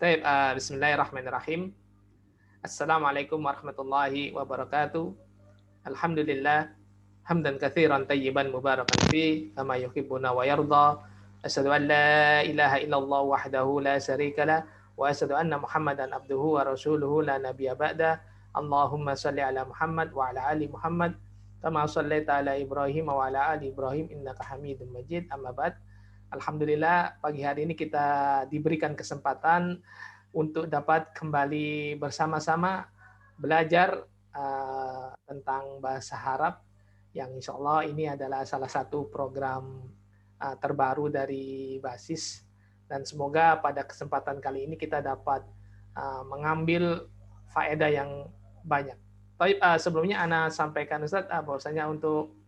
Baik, bismillahirrahmanirrahim. Assalamualaikum warahmatullahi wabarakatuh. Alhamdulillah, hamdan katsiran tayyiban mubarakan fi kama yuhibbuna wa yarda. Asyhadu an la ilaha illallah wahdahu la syarikalah wa asyhadu anna Muhammadan abduhu wa rasuluhu la nabiyya ba'da. Allahumma shalli ala Muhammad wa ala ali Muhammad kama shallaita ala Ibrahim wa ala ali Ibrahim innaka Hamidum Majid. Amma ba'd. Alhamdulillah, pagi hari ini kita diberikan kesempatan untuk dapat kembali bersama-sama belajar tentang bahasa Arab yang insya Allah ini adalah salah satu program terbaru dari Basis, dan semoga pada kesempatan kali ini kita dapat mengambil faedah yang banyak. Tapi sebelumnya Ana sampaikan Ustadz bahwasanya untuk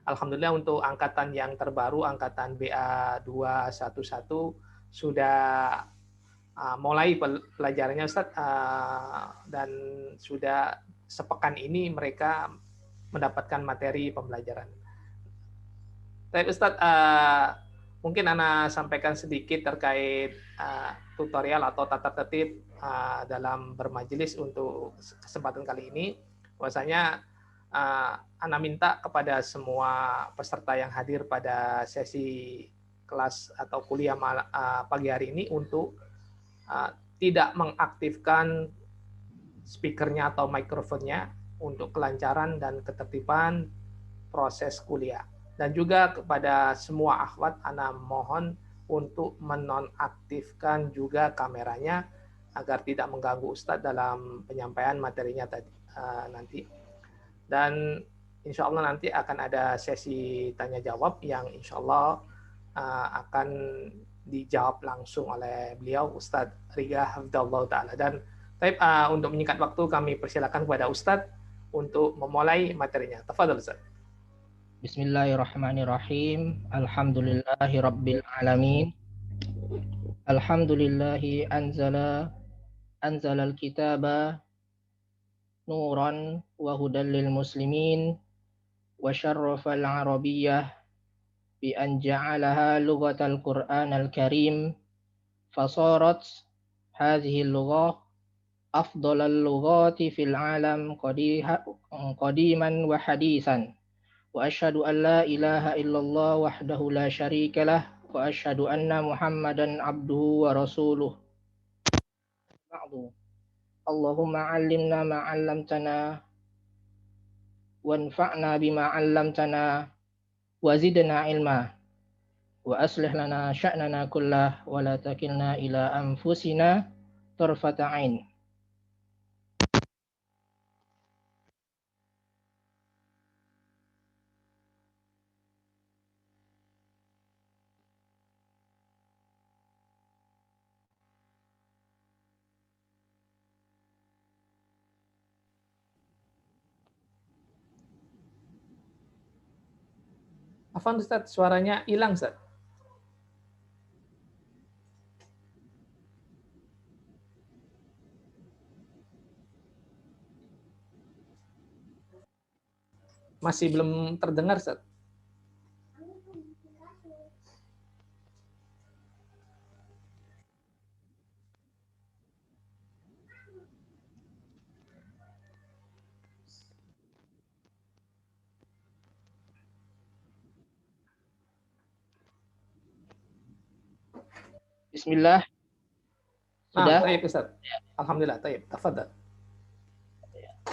Alhamdulillah untuk angkatan yang terbaru, angkatan BA 211 sudah mulai pelajarannya Ustadz, dan sudah sepekan ini mereka mendapatkan materi pembelajaran. Tapi Ustadz, mungkin Ana sampaikan sedikit terkait tutorial atau tata tertib dalam bermajelis untuk kesempatan kali ini. Bahwasanya Ana minta kepada semua peserta yang hadir pada sesi kelas atau kuliah pagi hari ini untuk tidak mengaktifkan speakernya atau mikrofonnya untuk kelancaran dan ketertiban proses kuliah. Dan juga kepada semua akhwat, Ana mohon untuk menonaktifkan juga kameranya agar tidak mengganggu Ustadz dalam penyampaian materinya tadi nanti. Dan insya Allah nanti akan ada sesi tanya jawab yang insya Allah akan dijawab langsung oleh beliau Ustadz Riga Hafidhahullah Ta'ala. Dan untuk menyingkat waktu kami persilakan kepada Ustadz untuk memulai materinya. Tafadhol Ustadz. Bismillahirrahmanirrahim. Alhamdulillahi rabbil alamin. Alhamdulillahi anzala al-kitaba nuran wa hudan lil muslimin wa syarrafal arabiyyah bi an ja'alaha lughatal Qur'anal Karim fasarat hadhihi al-lughah afdalal lughati fil alam qadiman wa hadisan. Wa asyhadu an la ilaha illallah wahdahu la syarikalah wa asyhadu anna Muhammadan abduhu wa rasuluh. Ba'du. Allahumma 'allimna ma 'allamtana wanfa'na bima 'allamtana wa zidna ilma wa aslih lana sya'nana kullah wa la takilna ila anfusina tarfata 'ain. Afwan Ustadz, suaranya hilang Ustadz. Masih belum terdengar Ustadz. Bismillah. Sudah? Taib Ustadz. Alhamdulillah, taib. Tafadhal.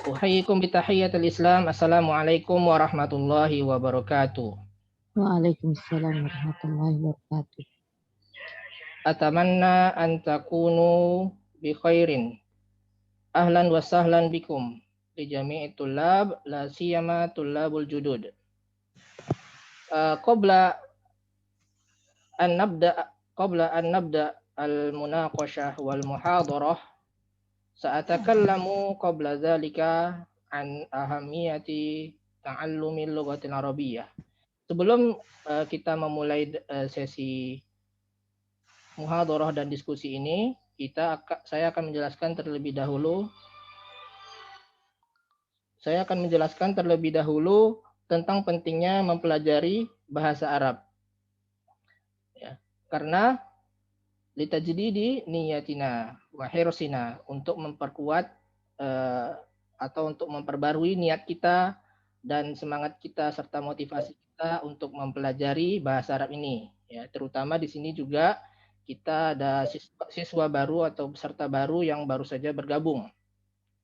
Uhayyikum bitahiyyatil Islam. Assalamualaikum warahmatullahi wabarakatuh. Waalaikumsalam warahmatullahi wabarakatuh. Atamanna an takunu bi khairin. Ahlan wa sahlan bikum li jami'i tullab la siyama tullabul judud. Qabla an nabda al-munaqashah wal muhadarah sa'atakallamu qabla dzalika an ahamiyati ta'allumil lughatil arabiyyah. Sebelum kita memulai sesi muhadarah dan diskusi ini, saya akan menjelaskan terlebih dahulu tentang pentingnya mempelajari bahasa Arab. Ya, karena litajdidi niyatina wa hirsina, untuk memperkuat atau untuk memperbarui niat kita dan semangat kita serta motivasi kita untuk mempelajari bahasa Arab ini. Ya, terutama di sini juga kita ada siswa baru atau peserta baru yang baru saja bergabung.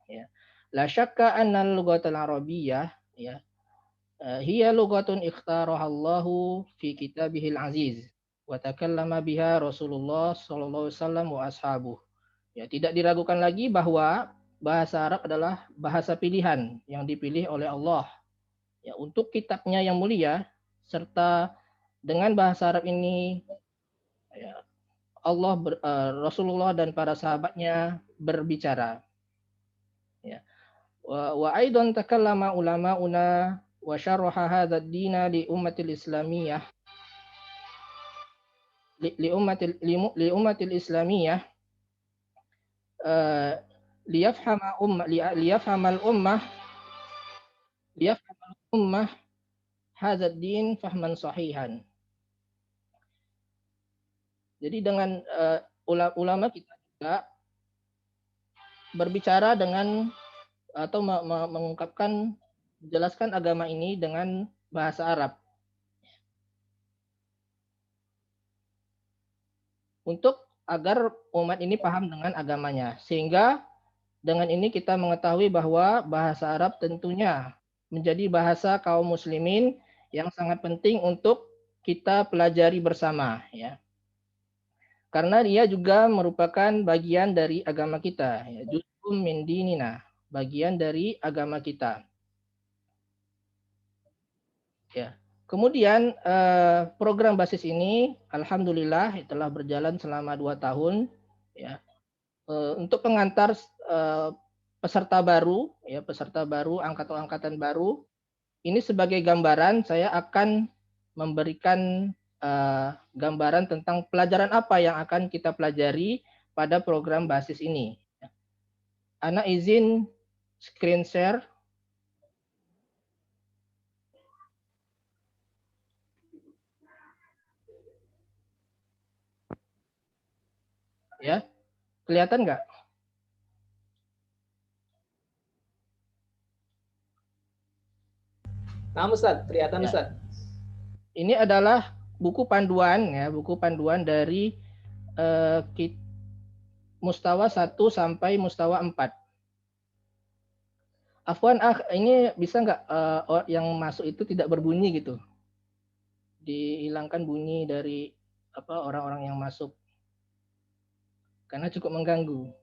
Ya. La syakka annal lughatal arabiyyah, ya, hiya lughatun ikhtaraha Allahu fi kitabihil aziz wa takallama biha Rasulullah sallallahu alaihi wasallam wa ashabuh. Ya, tidak diragukan lagi bahwa bahasa Arab adalah bahasa pilihan yang dipilih oleh Allah, ya, untuk kitabnya yang mulia, serta dengan bahasa Arab ini, ya, Rasulullah dan para sahabatnya berbicara. Ya. Wa aidan takallama ulama'una wa syarraha hadha ad-dina li ummatil islamiyah li ummatil islamiyah liyafhamal ummah hadha ad-din fahman sahihan. Jadi dengan ulama kita juga berbicara dengan atau mengungkapkan, menjelaskan agama ini dengan bahasa Arab untuk agar umat ini paham dengan agamanya, sehingga dengan ini kita mengetahui bahwa bahasa Arab tentunya menjadi bahasa kaum muslimin yang sangat penting untuk kita pelajari bersama, ya. Karena dia juga merupakan bagian dari agama kita, ya, juz'um min dinina, bagian dari agama kita. Ya. Kemudian program basis ini alhamdulillah telah berjalan selama 2 tahun, ya. Untuk pengantar peserta baru, ya, peserta baru, angkatan baru, ini sebagai gambaran saya akan memberikan gambaran tentang pelajaran apa yang akan kita pelajari pada program basis ini. Ana izin screen share. Ya, kelihatan nggak? Nah, Ustaz, kelihatan, Ya. Ustaz. Ini adalah buku panduan, ya, buku panduan dari mustawa 1 sampai mustawa 4. Afwan, ini bisa nggak yang masuk itu tidak berbunyi gitu? Dihilangkan bunyi dari orang-orang yang masuk, karena cukup mengganggu.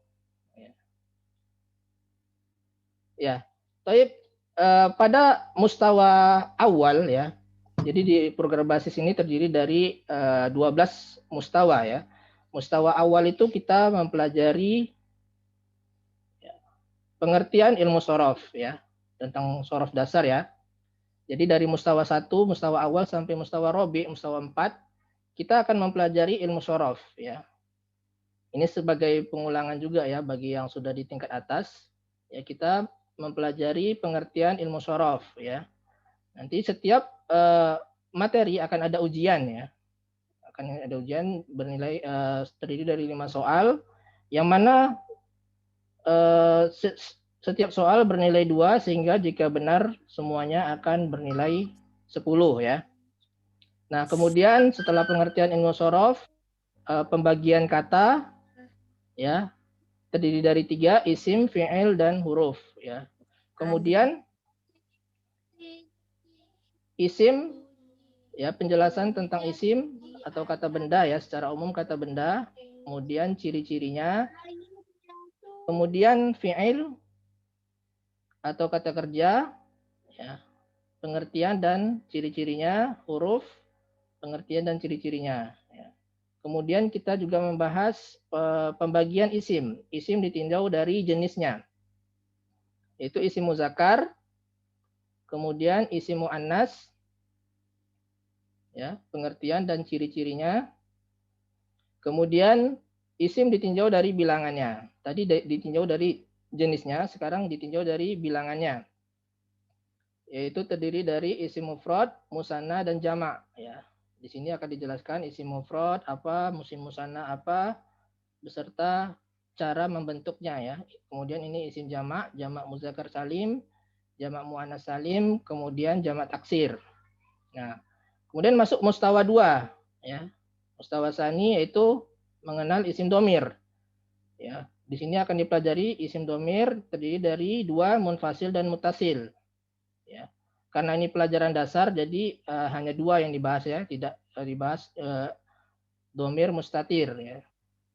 Ya, Taib, pada mustawa awal, ya. Jadi di program basis ini terdiri dari 12 mustawa, ya. Mustawa awal itu kita mempelajari, ya, pengertian ilmu sorof, ya, tentang sorof dasar, ya. Jadi dari mustawa 1, mustawa awal sampai mustawa robi, mustawa 4, kita akan mempelajari ilmu sorof, ya. Ini sebagai pengulangan juga, ya, bagi yang sudah di tingkat atas, ya, kita mempelajari pengertian ilmu sorof, ya. Nanti setiap materi akan ada ujian, ya. Akan ada ujian bernilai terdiri dari 5 soal, yang mana setiap soal bernilai 2, sehingga jika benar semuanya akan bernilai 10, ya. Nah, kemudian setelah pengertian ilmu sorof, pembagian kata, ya, terdiri dari 3, isim, fi'il, dan huruf, ya. Kemudian isim, ya, penjelasan tentang isim atau kata benda, ya, secara umum kata benda, kemudian ciri-cirinya, kemudian fi'il atau kata kerja, ya, pengertian dan ciri-cirinya, huruf, pengertian dan ciri-cirinya, ya. Kemudian kita juga membahas pembagian isim. Isim ditinjau dari jenisnya, yaitu isim muzakkar, kemudian isim muannas, ya, pengertian dan ciri-cirinya. Kemudian isim ditinjau dari bilangannya. Tadi ditinjau dari jenisnya, sekarang ditinjau dari bilangannya, yaitu terdiri dari isim mufrad, musanna, dan jamak, ya. Di sini akan dijelaskan isim mufrad apa, isim musanna apa, beserta cara membentuknya ya. Kemudian ini isim jamak, jamak muzakkar salim, jamak muannas salim, kemudian jamak taksir. Nah, kemudian masuk mustawa 2 ya. Mustawa tsani yaitu mengenal isim domir. Ya, di sini akan dipelajari isim domir terdiri dari 2 munfasil dan mutasil. Ya. Karena ini pelajaran dasar, jadi hanya 2 yang dibahas ya, tidak dibahas domir mustatir ya.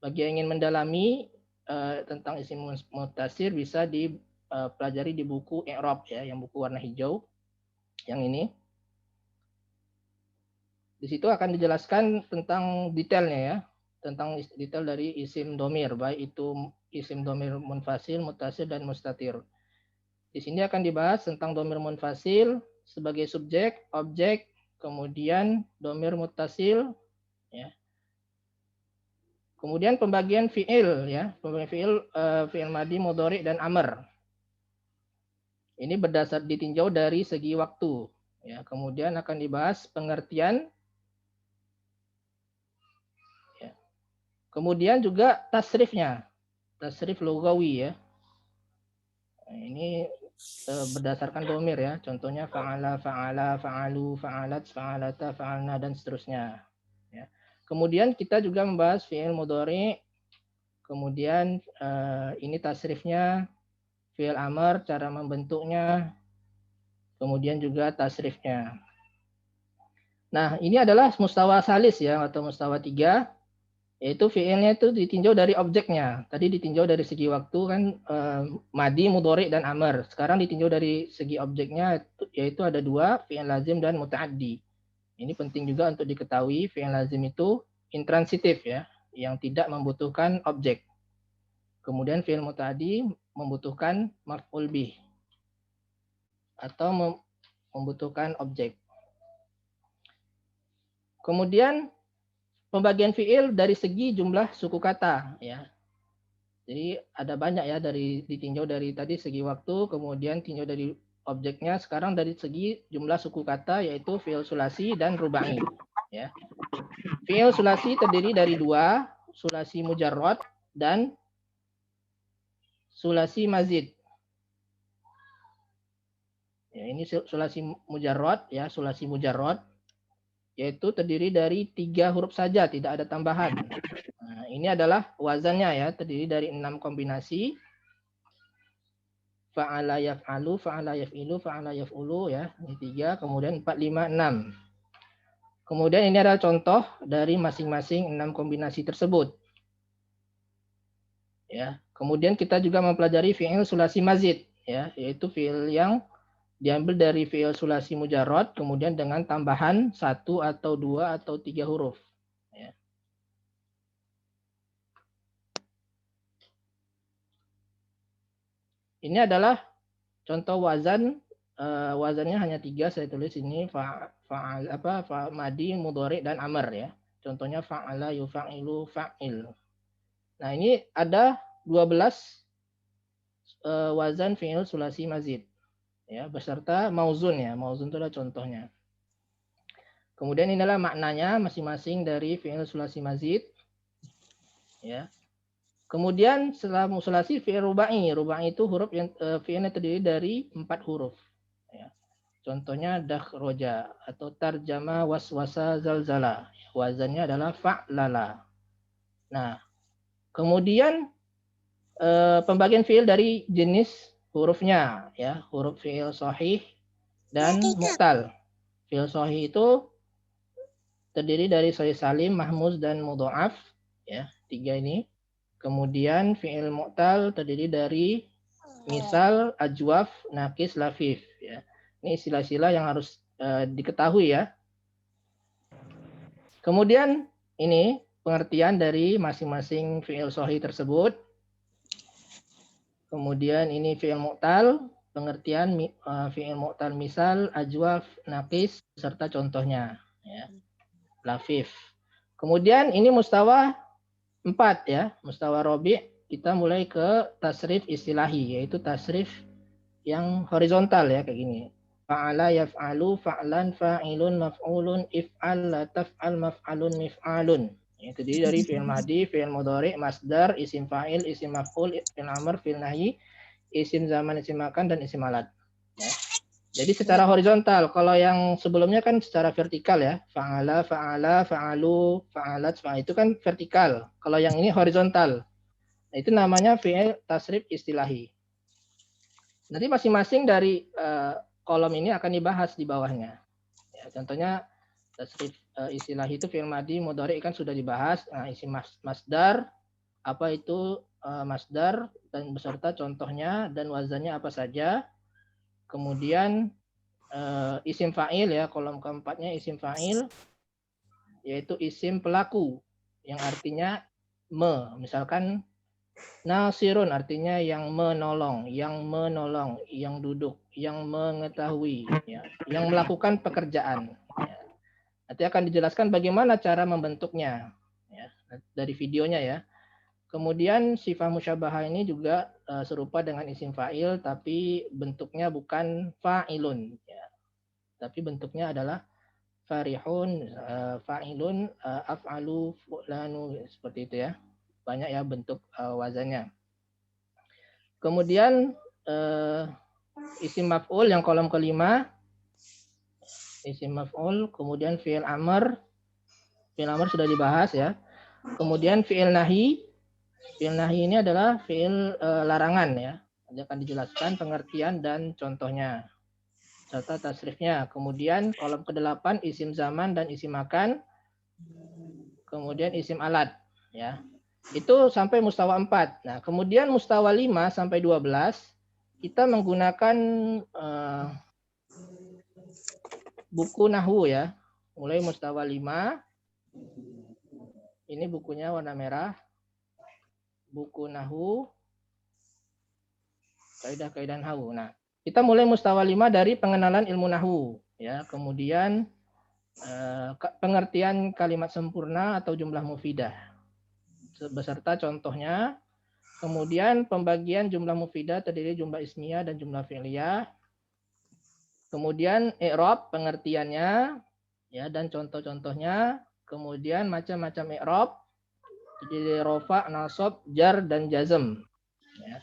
Bagi yang ingin mendalami tentang isim mutasir bisa dipelajari di buku I'rab ya, yang buku warna hijau yang ini. Di situ akan dijelaskan tentang detailnya ya, tentang detail dari isim domir, baik itu isim domir munfasil, mutasil, dan mustatir. Di sini akan dibahas tentang domir munfasil sebagai subjek, objek, kemudian domir mutasil, ya. Kemudian pembagian fiil ya, pembagian fiil madi, mudhari, dan amr. Ini berdasar ditinjau dari segi waktu. Ya, kemudian akan dibahas pengertian. Ya. Kemudian juga tasrifnya, tasrif lugawi ya. Nah, ini berdasarkan domir ya. Contohnya fa'ala, fa'ala, fa'alu, fa'alat, fa'alata, fa'alna, dan seterusnya. Ya. Kemudian kita juga membahas fi'il mudhari. Kemudian ini tasrifnya, fi'il amr, cara membentuknya. Kemudian juga tasrifnya. Nah, ini adalah mustawa salis ya, atau mustawa 3. Yaitu fi'ilnya itu ditinjau dari objeknya. Tadi ditinjau dari segi waktu kan madi, mudhari, dan amr. Sekarang ditinjau dari segi objeknya, yaitu ada 2, fi'il lazim dan muta'addi. Ini penting juga untuk diketahui, fi'il lazim itu intransitif ya, yang tidak membutuhkan objek. Kemudian fi'il muta'addi membutuhkan maf'ul bih atau membutuhkan objek. Kemudian pembagian fi'il dari segi jumlah suku kata ya. Jadi ada banyak ya, ditinjau dari tadi segi waktu, kemudian tinjau dari objeknya, sekarang dari segi jumlah suku kata yaitu fi'il sulasi dan rubai ya. Fi'il sulasi terdiri dari 2, sulasi mujarrad dan sulasi mazid. Ya, ini sulasi mujarrad ya, sulasi mujarrad yaitu terdiri dari 3 huruf saja, tidak ada tambahan. Nah, ini adalah wazannya ya, terdiri dari 6 kombinasi. Fa'ala yaf'alu, fa'ala yaf'ilu, fa'ala yaf'ulu ya, ini 3, kemudian 4, 5, 6. Kemudian ini adalah contoh dari masing-masing 6 kombinasi tersebut. Ya, kemudian kita juga mempelajari fi'il sulasi mazid ya, yaitu fi'il yang diambil dari fi'il sulasi mujarrad kemudian dengan tambahan 1 atau 2 atau 3 huruf. Ya. Ini adalah contoh wazan. Wazannya hanya 3 saya tulis ini, fa'al madi, mudhari, dan amr ya. Contohnya fa'ala, yufa'ilu, fa'il. Nah, ini ada 12 wazan fi'il sulasi mazid. Ya, beserta mauzun ya. Mauzun itu adalah contohnya. Kemudian inilah maknanya masing-masing dari fi'il sulasi mazid. Ya. Kemudian setelah sulasi fi'il rubai. Rubai itu huruf yang fi'ilnya terdiri dari 4 huruf. Ya. Contohnya dakhroja atau tarjama waswasa zalzala. Wazannya adalah fa'lala. Nah, kemudian pembagian fi'il dari jenis hurufnya ya, huruf fi'il sahih dan mu'tal. Fi'il sahih itu terdiri dari sahih salim, mahmuz, dan mudha'af ya, 3 ini. Kemudian fi'il mu'tal terdiri dari misal, ajwaf, nakis, lafif ya. Ini istilah-istilah yang harus diketahui ya. Kemudian ini pengertian dari masing-masing fi'il sahih tersebut. Kemudian ini fi'il mu'tal, pengertian fi'il mu'tal misal, ajwaf, nakis, serta contohnya ya. Lafif. Kemudian ini mustawa 4 ya, mustawa robi. Kita mulai ke tasrif istilahi, yaitu tasrif yang horizontal ya, kayak gini. Fa'ala yaf'alu, fa'lan, fa'ilun, maf'ulun, if'al, la taf'al, maf'alun, mif'alun Itu dari fi'il madhi, fi'il mudhari, masdar, isim fa'il, isim maf'ul, fi'il amr, fi'il nahi, isim zaman, isim makan, dan isim alat. Ya. Jadi secara horizontal. Kalau yang sebelumnya kan secara vertikal ya. Fa'ala, fa'ala, fa'alu, fa'alat, itu kan vertikal. Kalau yang ini horizontal. Nah, itu namanya fi'il tasrif istilahi. Nanti masing-masing dari kolom ini akan dibahas di bawahnya. Ya, contohnya tasrif istilahi itu fi'il madhi, mudhari kan sudah dibahas. Nah, isim masdar, apa itu masdar dan beserta contohnya dan wazannya apa saja. Kemudian isim fa'il ya, kolom keempatnya isim fa'il, yaitu isim pelaku yang artinya misalkan nasirun artinya yang menolong, yang duduk, yang mengetahui, ya, yang melakukan pekerjaan. Ya. Nanti akan dijelaskan bagaimana cara membentuknya ya, dari videonya ya. Kemudian sifat musyabahah ini juga serupa dengan isim fa'il, tapi bentuknya bukan fa'ilun, ya. Tapi bentuknya adalah farihun, fa'ilun, af'alu, fu'lanu, seperti itu ya. Banyak ya bentuk wazannya. Kemudian isim maf'ul yang kolom kelima, isim maf'ul, kemudian fi'il amr sudah dibahas ya. Kemudian fi'il nahi ini adalah fi'il larangan ya. Nanti akan dijelaskan pengertian dan contohnya serta tasrifnya. Kemudian kolom ke-8 isim zaman dan isim makan. Kemudian isim alat ya. Itu sampai mustawa 4. Nah, kemudian mustawa 5 sampai 12 kita menggunakan buku nahwu ya. Mulai mustawa 5. Ini bukunya warna merah. Buku nahwu kaidah-kaidah nahwu. Nah, kita mulai mustawa 5 dari pengenalan ilmu nahwu ya. Kemudian pengertian kalimat sempurna atau jumlah mufidah beserta contohnya. Kemudian pembagian jumlah mufidah terdiri jumlah ismiyah dan jumlah fi'liyah. Kemudian i'rab pengertiannya ya dan contoh-contohnya. Kemudian macam-macam i'rab jadi rofa, nasab, jar dan jazm. Ya.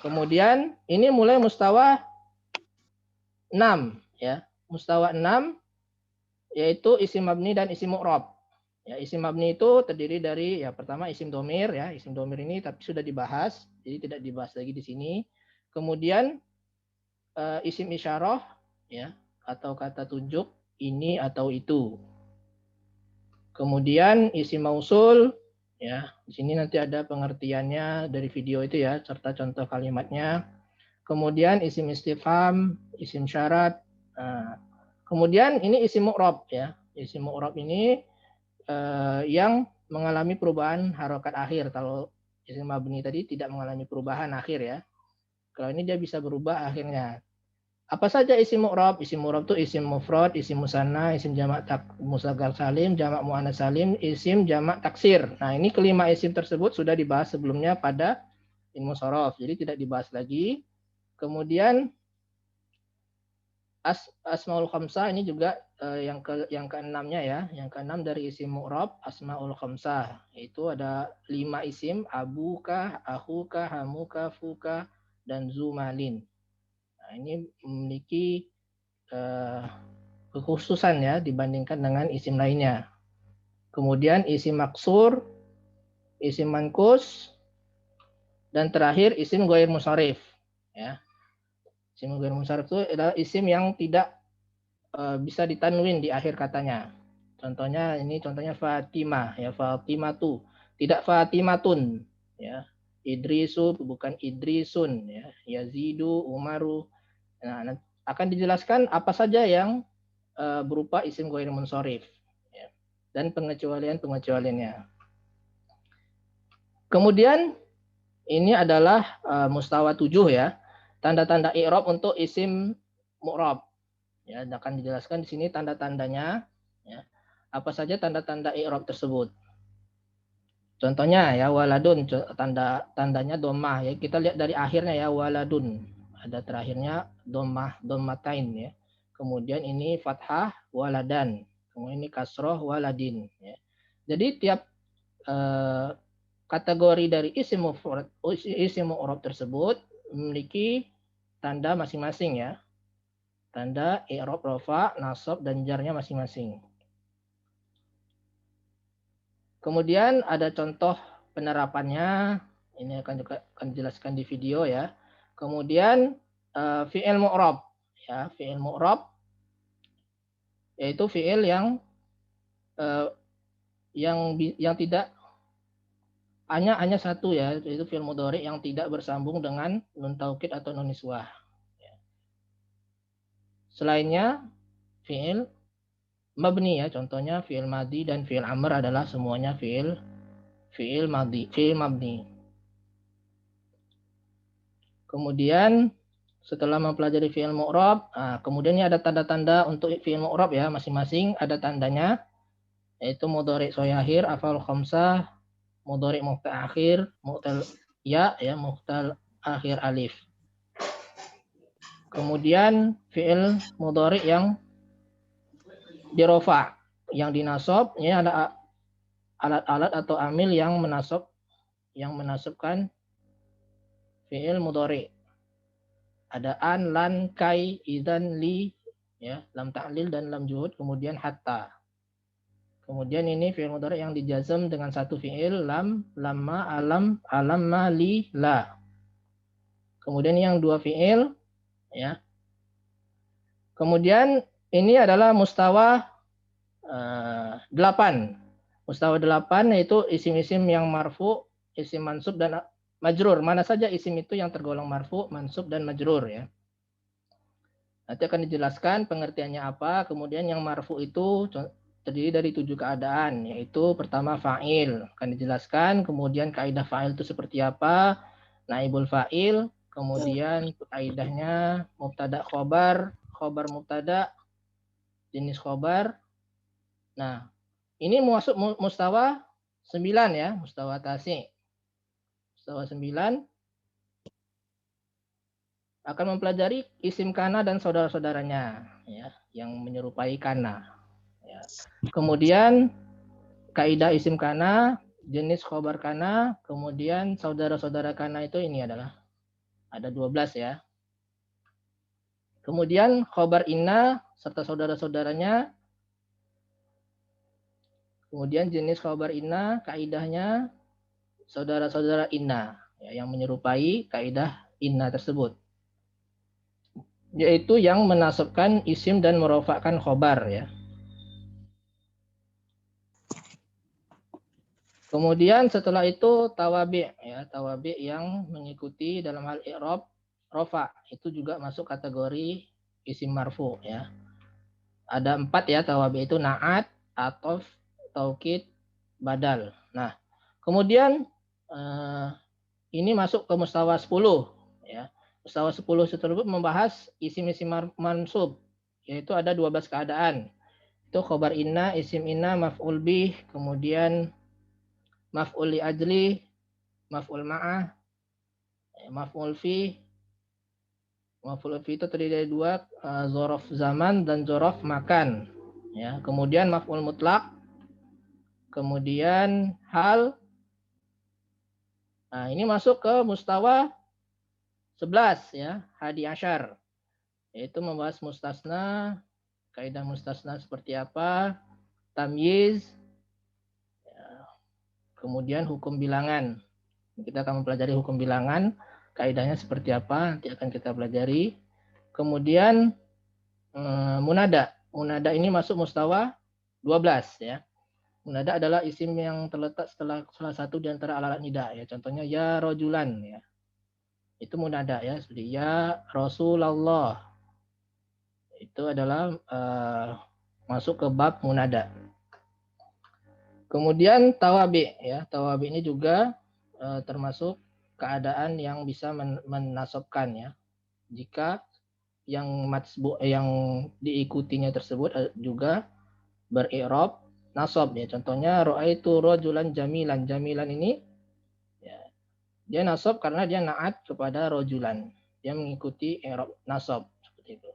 Kemudian ini mulai mustawa 6 ya. Mustawa 6 yaitu isim mabni dan isim mu'rab. Ya, isim mabni itu terdiri dari ya pertama isim domir ya. Isim domir ini tapi sudah dibahas, jadi tidak dibahas lagi di sini. Kemudian isim isyarah ya atau kata tunjuk ini atau itu. Kemudian isim mausul ya. Di sini nanti ada pengertiannya dari video itu ya serta contoh kalimatnya. Kemudian isim istifham, isim syarat. Kemudian ini isim mu'rab ya. Isim mu'rab ini yang mengalami perubahan harokat akhir. Kalau isim mabni tadi tidak mengalami perubahan akhir ya. Kalau ini dia bisa berubah akhirnya. Apa saja isim mu'rab? Isim mu'rab itu isim mufrad, isim musanna, isim jamak musaghar salim, jamak muannats salim, isim jamak taksir. Nah, ini kelima isim tersebut sudah dibahas sebelumnya pada ilmu shorof. Jadi tidak dibahas lagi. Kemudian asmaul khamsah ini juga yang keenamnya ya. Yang keenam dari isim mu'rab asmaul khamsah. Itu ada 5 isim, abuka, akhuka, hamuka, fuka, dan zumalin. Nah, ini memiliki kekhususan ya dibandingkan dengan isim lainnya. Kemudian isim maksur, isim mankus, dan terakhir isim ghair munsharif. Ya. Isim ghair munsharif itu adalah isim yang tidak bisa ditanwin di akhir katanya. Contohnya ini contohnya Fatimah ya, Fatimatu, tidak Fatimatun ya. Idrisu bukan Idrisun ya. Yazidu, Umaru. Nah, akan dijelaskan apa saja yang berupa isim ghair munsharif ya. Dan pengecualiannya. Kemudian ini adalah mustawa 7 ya. Tanda-tanda i'rab untuk isim mu'rab. Ya, akan dijelaskan di sini tanda-tandanya ya. Apa saja tanda-tanda i'rab tersebut. Contohnya ya waladun, tandanya dhammah ya. Kita lihat dari akhirnya ya waladun. Ada terakhirnya dhammah, dhammatain ya. Kemudian ini fathah waladan. Kemudian ini kasroh waladin ya. Jadi tiap kategori dari isim mu'rab tersebut memiliki tanda masing-masing ya. Tanda i'rab, rafa, nasab, dan jarnya masing-masing. Kemudian ada contoh penerapannya. Ini akan dijelaskan di video ya. Kemudian fi'il mu'rab ya, fi'il mu'rab yaitu fi'il yang tidak hanya satu ya, yaitu fi'il mudhari yang tidak bersambung dengan nun taukid atau nun niswah. Selainnya fi'il mabni ya, contohnya fi'il madi dan fi'il amr adalah semuanya fi'il madi, fi'il mabni. Kemudian setelah mempelajari fi'il mu'rab, kemudian ini ada tanda-tanda untuk fi'il mu'rab ya, masing-masing ada tandanya, yaitu mudhari soyahir, afal khamsah, mudhari muqtal akhir, muqtal ya, muqtal akhir alif. Kemudian fi'il mudhari yang dirofa, yang dinasab, ini ada alat-alat atau amil yang menasabkan fi'il mudhari. Ada an, lan, kai, idzan, li, ya, lam ta'lil dan lam juhud, kemudian hatta. Kemudian ini fi'il mudhari yang dijazm dengan satu fi'il, lam, lamma, alam, alamma, li, la. Kemudian yang dua fi'il, ya. Kemudian ini adalah mustawa 8. Mustawa 8 yaitu isim-isim yang marfu, isim mansub dan majrur. Mana saja isim itu yang tergolong marfu, mansub dan majrur ya. Nanti akan dijelaskan pengertiannya apa. Kemudian yang marfu itu terdiri dari 7 keadaan, yaitu pertama fa'il, akan dijelaskan. Kemudian kaidah fa'il itu seperti apa, naibul fa'il, kemudian kaidahnya mubtada khobar, khobar mubtada, jenis khobar. Nah, ini masuk mustawa 9 ya, mustawa tasi. Mustawa 9 akan mempelajari isim kana dan saudara-saudaranya ya, yang menyerupai kana. Ya. Kemudian kaidah isim kana, jenis khobar kana, kemudian saudara-saudara kana itu ini adalah ada 12 ya. Kemudian khobar inna serta saudara-saudaranya. Kemudian jenis khobar inna, kaidahnya saudara-saudara inna ya, yang menyerupai kaidah inna tersebut. Yaitu yang menasabkan isim dan merofakkan khobar ya. Kemudian setelah itu tawabi ya, tawabi yang mengikuti dalam hal i'rab rofa, itu juga masuk kategori isim marfu ya. Ada 4 ya tawabi itu, na'at, atof, taukid, badal. Nah, kemudian ini masuk ke mustawa 10 ya. Mustawa 10 tersebut membahas isim-isim mansub, yaitu ada 12 keadaan. Itu khobar inna, isim inna, maf'ul bih, kemudian maf'ul li ajli, maf'ul ma'ah, maf'ul fi. Maf'ul fi itu terdiri dari 2, zorof zaman dan zorof makan. Ya, kemudian maf'ul mutlak, kemudian hal. Nah, ini masuk ke mustawa 11 ya, hadi asyar. Yaitu membahas mustasna, kaidah mustasna seperti apa, tamyiz, ya, kemudian hukum bilangan. Kita akan mempelajari hukum bilangan, kaidahnya seperti apa, nanti akan kita pelajari. Kemudian munada. Munada ini masuk mustawa 12 ya. Munada adalah isim yang terletak setelah salah satu di antara alat nida ya. Contohnya ya rojulan ya. Itu munada ya, seperti ya Rasulullah. Itu adalah masuk ke bab munada. Kemudian tawabi ya. Tawabi ini juga termasuk keadaan yang bisa menasabkan ya. Jika yang diikutinya tersebut juga beri'rab nasab ya. Contohnya ra'aitu rajulan jamilan. Jamilan ini ya, dia nasab karena dia na'at kepada rajulan. Dia mengikuti i'rab nasab seperti itu.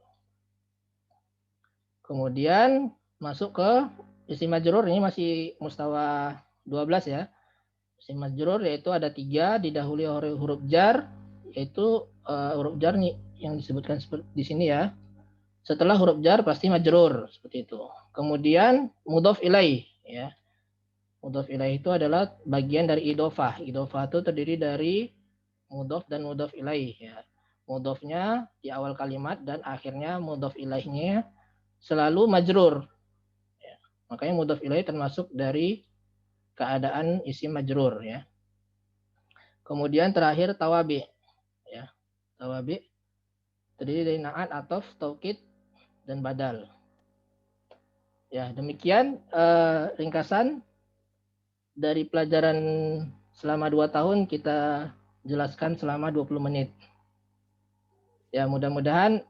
Kemudian masuk ke Isim majrur ini masih mustawa 12 ya. Isim majrur yaitu ada 3 didahului oleh huruf jar, yaitu huruf jar nih yang disebutkan di sini ya. Setelah huruf jar pasti majrur seperti itu. Kemudian mudhof ilaih ya. Mudhof ilaih itu adalah bagian dari idhofah. Idhofah itu terdiri dari mudhof dan mudhof ilaih ya. Mudhofnya di awal kalimat dan akhirnya mudhof ilaihnya selalu majrur. Ya. Makanya mudhof ilaih termasuk dari keadaan isim majrur ya. Kemudian terakhir tawabi ya. Tawabi terdiri dari na'at, atof, taukid dan badal. Ya, demikian ringkasan dari pelajaran selama 2 tahun kita jelaskan selama 20 menit. Ya, mudah-mudahan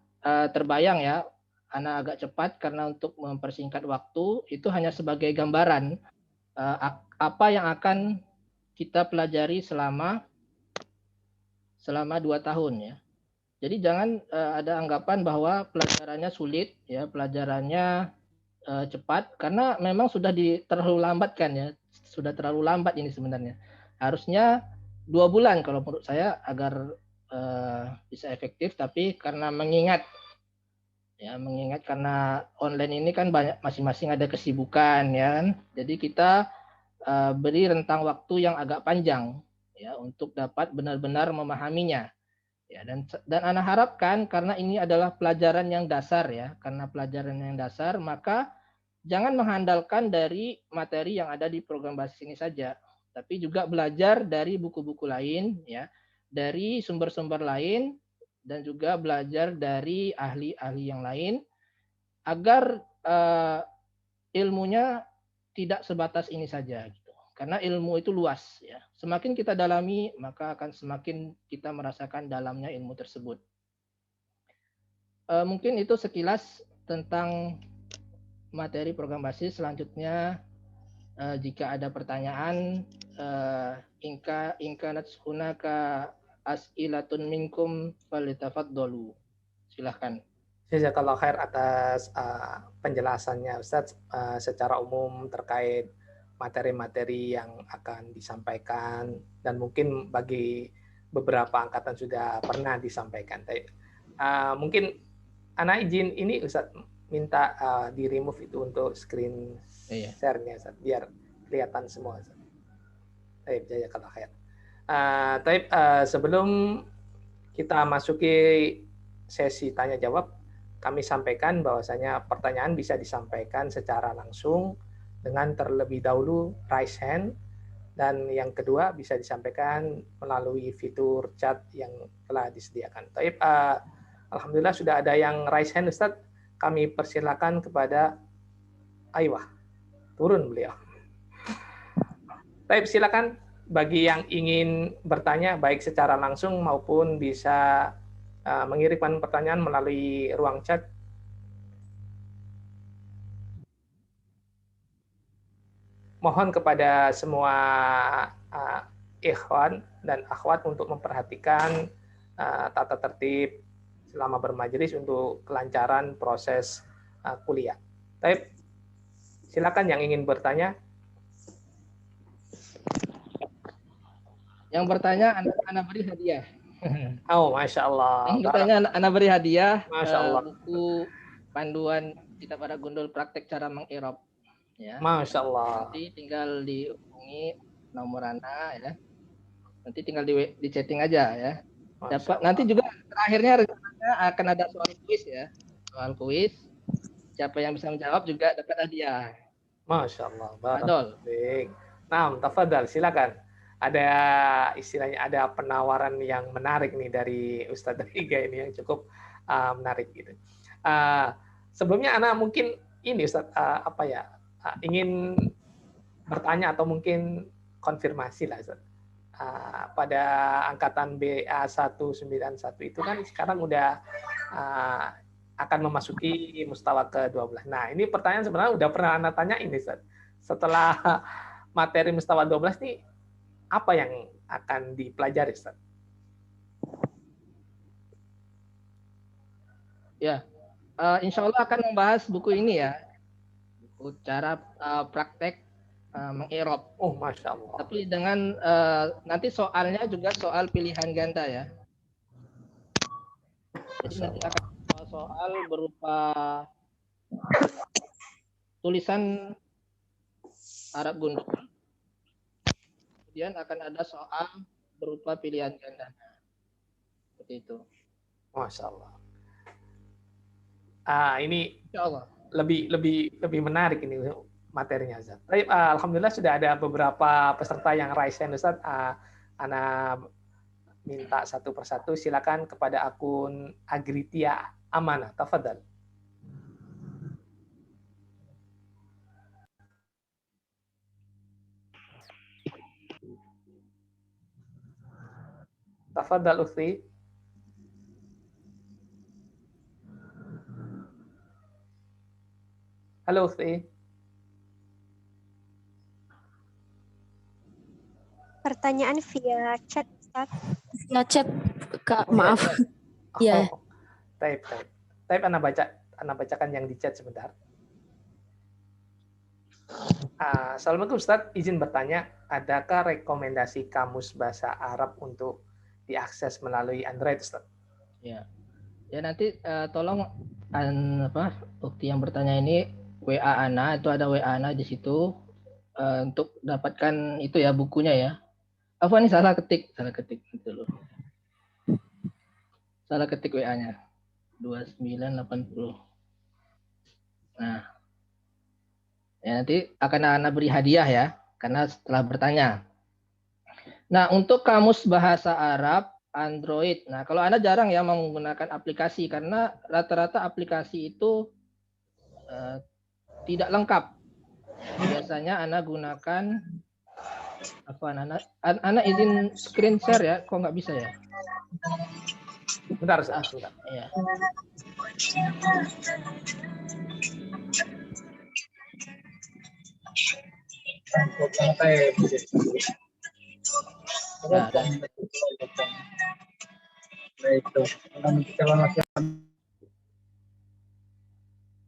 terbayang ya. Ana agak cepat karena untuk mempersingkat waktu itu hanya sebagai gambaran apa yang akan kita pelajari selama 2 tahun ya. Jadi jangan ada anggapan bahwa pelajarannya sulit ya, pelajarannya cepat karena memang sudah terlalu lambat kan ya. Sudah terlalu lambat ini sebenarnya. Harusnya 2 bulan kalau menurut saya agar bisa efektif, tapi karena mengingat karena online ini kan banyak masing-masing ada kesibukan ya kan. Jadi kita beri rentang waktu yang agak panjang ya untuk dapat benar-benar memahaminya. Ya, dan Ana harapkan karena ini adalah pelajaran yang dasar ya, karena pelajaran yang dasar maka jangan mengandalkan dari materi yang ada di program basis ini saja, tapi juga belajar dari buku-buku lain ya, dari sumber-sumber lain dan juga belajar dari ahli-ahli yang lain agar ilmunya tidak sebatas ini saja gitu. Karena ilmu itu luas ya. Semakin kita dalami maka akan semakin kita merasakan dalamnya ilmu tersebut. Mungkin itu sekilas tentang materi program basis. Selanjutnya jika ada pertanyaan inka natshunaka as'ilatun minkum falitafaddalu. Silahkan. Jazakallah khair atas penjelasannya Ustadz secara umum terkait materi-materi yang akan disampaikan dan mungkin bagi beberapa angkatan sudah pernah disampaikan. Mungkin anak izin ini Ustadz minta di remove itu untuk screen share-nya Ustadz, biar kelihatan semua Ustadz. Jazakallah khair. Sebelum kita masuki sesi tanya jawab, kami sampaikan bahwasanya pertanyaan bisa disampaikan secara langsung dengan terlebih dahulu raise hand, dan yang kedua bisa disampaikan melalui fitur chat yang telah disediakan. Alhamdulillah sudah ada yang raise hand Ustadz. Kami persilakan kepada Aywah. Turun beliau. Silakan bagi yang ingin bertanya baik secara langsung maupun bisa mengirimkan pertanyaan melalui ruang chat. Mohon kepada semua ikhwan dan akhwat untuk memperhatikan tata tertib selama bermajelis untuk kelancaran proses kuliah. Silakan yang ingin bertanya. Yang bertanya Anda beri hadiah. Oh, Masya Allah. Yang bertanya Anda beri hadiah Masya Allah. buku panduan kita pada gundul praktek cara mengirob. Ya. Masya Allah. Nanti tinggal dihubungi nomor Anda ya. Nanti tinggal di chatting aja ya. Dapat nanti juga terakhirnya rencananya akan ada soal kuis ya. Soal kuis. Siapa yang bisa menjawab juga dapat hadiah. Masya Allah. Baik. Nah, tafadhal, silakan. Ada istilahnya ada penawaran yang menarik nih dari Ustadz Riga ini yang cukup menarik gitu. Sebelumnya Ana mungkin ini Ustadz ingin bertanya atau mungkin konfirmasi lah Ustadz. Pada angkatan BA191 itu kan sekarang udah akan memasuki mustawa ke-12. Nah, ini pertanyaan sebenarnya udah pernah Anda tanya ini Ustadz. Setelah materi mustawa 12 nih apa yang akan dipelajari, Ustaz? Ya, insya Allah akan membahas buku ini ya, cara praktek mengirob. Oh, Masya Allah. Tapi dengan nanti soalnya juga soal pilihan ganda ya. Jadi nanti akan soal berupa tulisan Arab gundul. Kemudian akan ada soal berupa pilihan ganda. Seperti itu. Masya Allah. Ini Insya Allah. lebih menarik ini materinya, Ustaz. Baik, alhamdulillah sudah ada beberapa peserta yang raise hand, Ustaz. Ana minta satu persatu, silakan kepada akun Agritia Amanah. Tafadhal. Tafadhal Ukhti. Halo Ukhti. Pertanyaan via chat, Ustaz. Ya chat, Kak, maaf. Ya. Type Ana bacakan yang di chat sebentar. Assalamualaikum Ustaz, izin bertanya, adakah rekomendasi kamus bahasa Arab untuk diakses melalui Android, Ustaz? Ya. Ya nanti tolong Ukti yang bertanya ini WA Ana, itu ada WA Ana di situ untuk dapatkan itu ya bukunya ya. Apa ini salah ketik gitu loh. Salah ketik WA-nya. 2980. Nah. Ya nanti akan Ana beri hadiah ya karena setelah bertanya. Nah, untuk kamus bahasa Arab Android. Nah, kalau Anda jarang ya menggunakan aplikasi karena rata-rata aplikasi itu tidak lengkap. Biasanya Anda gunakan Anda izin screen share ya, kok nggak bisa ya? Bentar, sebentar. Iya.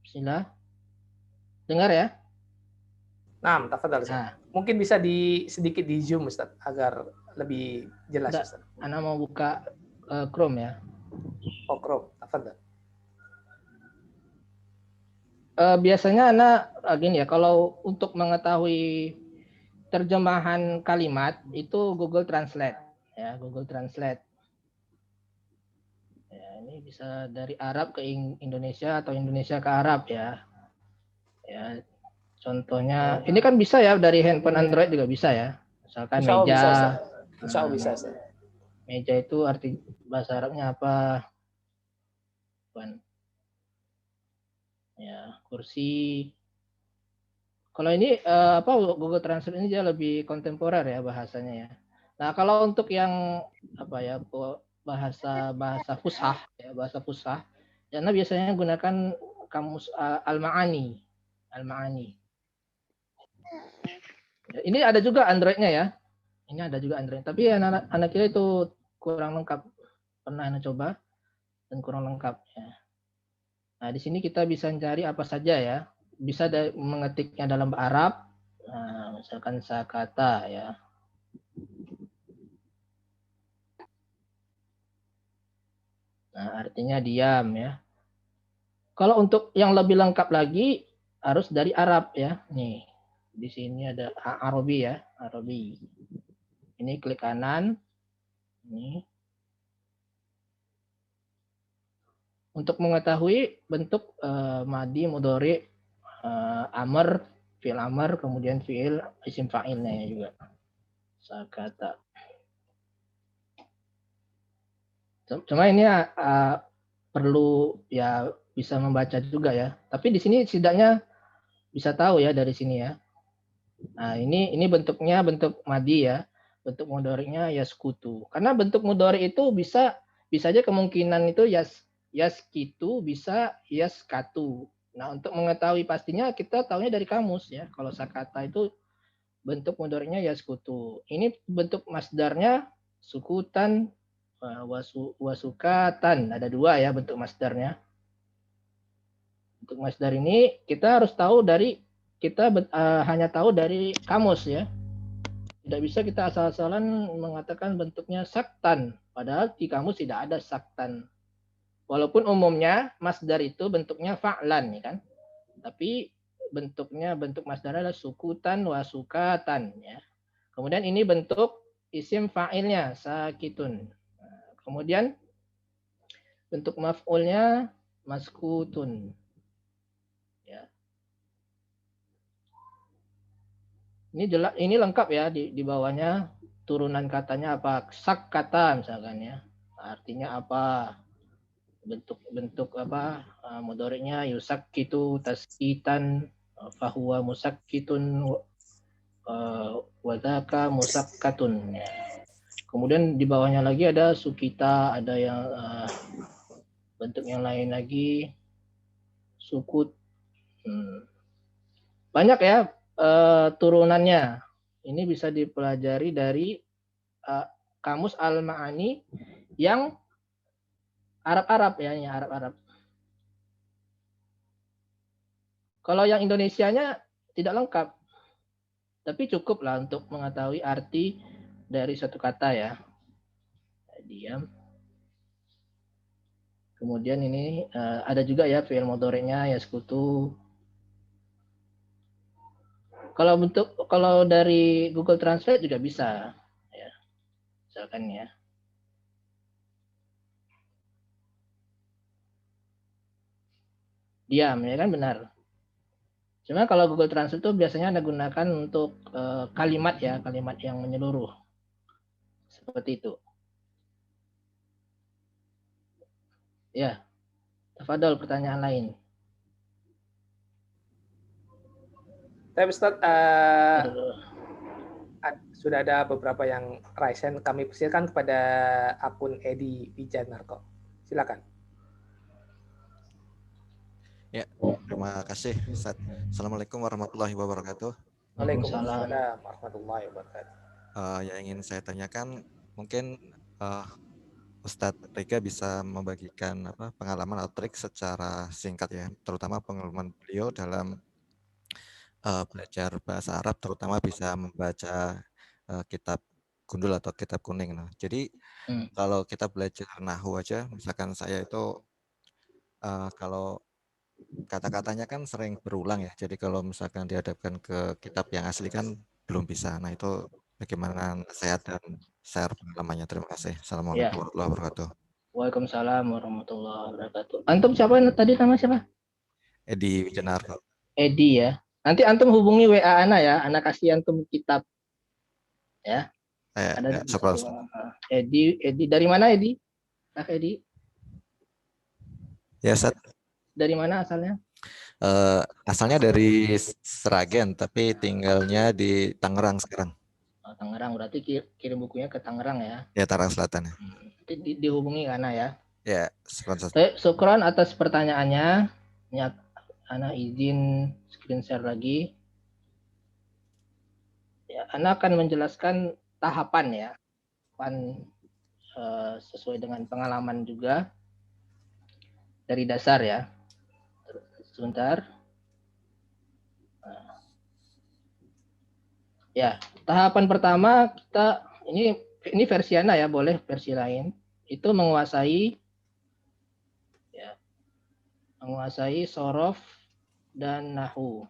Bismillah. Dengar ya? Nah, tafadhal. Mungkin bisa sedikit di zoom Ustaz agar lebih jelas, Ustaz. Ana mau buka Chrome ya. Oh, Chrome. Tafadhal. Biasanya Ana gini ya, kalau untuk mengetahui terjemahan kalimat itu Google Translate ya, Google Translate. Ya, ini bisa dari Arab ke Indonesia atau Indonesia ke Arab ya. Ya, contohnya ini kan bisa ya dari handphone Android juga bisa ya. Misalkan meja. Insya Allah bisa. Meja itu arti bahasa Arabnya apa? Ya, kursi. Kalau ini Google Translate ini dia lebih kontemporer ya bahasanya ya. Nah, kalau untuk yang bahasa fushah ya, bahasa fushah, karena biasanya gunakan kamus Al-Ma'ani. Al-Ma'ani. Ya, ini ada juga Android-nya ya. Ini ada juga Android. Tapi anak kira itu kurang lengkap. Pernah Anda coba dan kurang lengkap ya. Nah, di sini kita bisa cari apa saja ya. Bisa mengetiknya dalam Arab, nah, misalkan sakata ya. Nah, artinya diam ya. Kalau untuk yang lebih lengkap lagi harus dari Arab ya. Nih, di sini ada Arabi ya, Arabi. Ini klik kanan. Ini. Untuk mengetahui bentuk madi, mudhari, amr, fi'il amr, kemudian fi'il isim fa'ilnya juga. Sakata. Cuma ini perlu ya bisa membaca juga ya. Tapi di sini setidaknya bisa tahu ya dari sini ya. Nah, ini bentuknya bentuk madi ya. Bentuk mudhari'nya yaskutu. Karena bentuk mudhari itu bisa aja kemungkinan itu yaskitu, bisa yaskatu. Nah, untuk mengetahui pastinya kita tahunya dari kamus ya. Kalau sakata itu bentuk mudhari'nya yaskutu. Ini bentuk masdarnya sukutan, wasukatan. Ada dua ya bentuk masdarnya. Untuk masdar ini kita harus tahu dari kita hanya tahu dari kamus ya. Tidak bisa kita asal-asalan mengatakan bentuknya saktan. Padahal di kamus tidak ada saktan. Walaupun umumnya masdar itu bentuknya fa'lan, ya kan? Tapi bentuk masdar adalah sukutan wa sukatan, ya. Kemudian ini bentuk isim fa'ilnya sakitun. Kemudian bentuk maf'ulnya maskutun. Ya. Ini lengkap ya di bawahnya turunan katanya apa? Sak kata misalkan ya. Artinya apa? Bentuk apa? Mudhari'nya yusakkitu taskitan fahuwa musakkitun wadaka musakkatun. Ya. Kemudian di bawahnya lagi ada sukita, ada yang bentuk yang lain lagi sukut. Banyak ya turunannya. Ini bisa dipelajari dari kamus Al-Ma'ani yang Arab-Arab ya, yang Arab-Arab. Kalau yang Indonesianya tidak lengkap, tapi cukup lah untuk mengetahui arti dari satu kata ya. Diam. Kemudian ini ada juga ya fi'il mudhari'nya ya sekutu. Kalau dari Google Translate juga bisa ya. Misalkan ya. Diam ya kan benar. Cuma kalau Google Translate itu biasanya Anda gunakan untuk kalimat ya, kalimat yang menyeluruh. Seperti itu. Ya. Tafadhol pertanyaan lain. Tapi Ustaz, sudah ada beberapa yang raise hand. Kami persilakan kepada akun Edi Wijanarko. Silakan. Ya, terima kasih Ustaz. Assalamualaikum warahmatullahi wabarakatuh. Waalaikumsalam warahmatullahi wabarakatuh. Yang ingin saya tanyakan, mungkin Ustadz Rika bisa membagikan pengalaman atau trik secara singkat ya, terutama pengalaman beliau dalam belajar bahasa Arab, terutama bisa membaca kitab gundul atau kitab kuning. Nah, jadi kalau kita belajar nahwu aja, misalkan saya itu kalau kata-katanya kan sering berulang ya, jadi kalau misalkan dihadapkan ke kitab yang asli kan belum bisa. Nah, itu bagaimana nasihat dan share pengalamannya. Terima kasih. Assalamualaikum warahmatullahi wabarakatuh. Waalaikumsalam warahmatullahi wabarakatuh. Antum siapa tadi, nama siapa? Edi Wijanarko. Edi ya. Nanti antum hubungi WA Ana ya. Ana kasih antum kitab. Ya. Ada Edi dari mana Edi? Edi. Ya, Ustaz. Dari mana asalnya? Asalnya dari Seragen, tapi tinggalnya di Tangerang sekarang. Tangerang, berarti kirim bukunya ke Tangerang ya? Ya, Tangerang Selatan ya. Nanti dihubungi Ana ya? Ya, syukran. Syukran atas pertanyaannya. Ana izin screen share lagi. Ya, Ana akan menjelaskan tahapan ya. Sesuai dengan pengalaman juga. Dari dasar ya. Sebentar. Ya, tahapan pertama kita ini versi Ana ya, boleh versi lain. Itu menguasai sorof dan nahwu.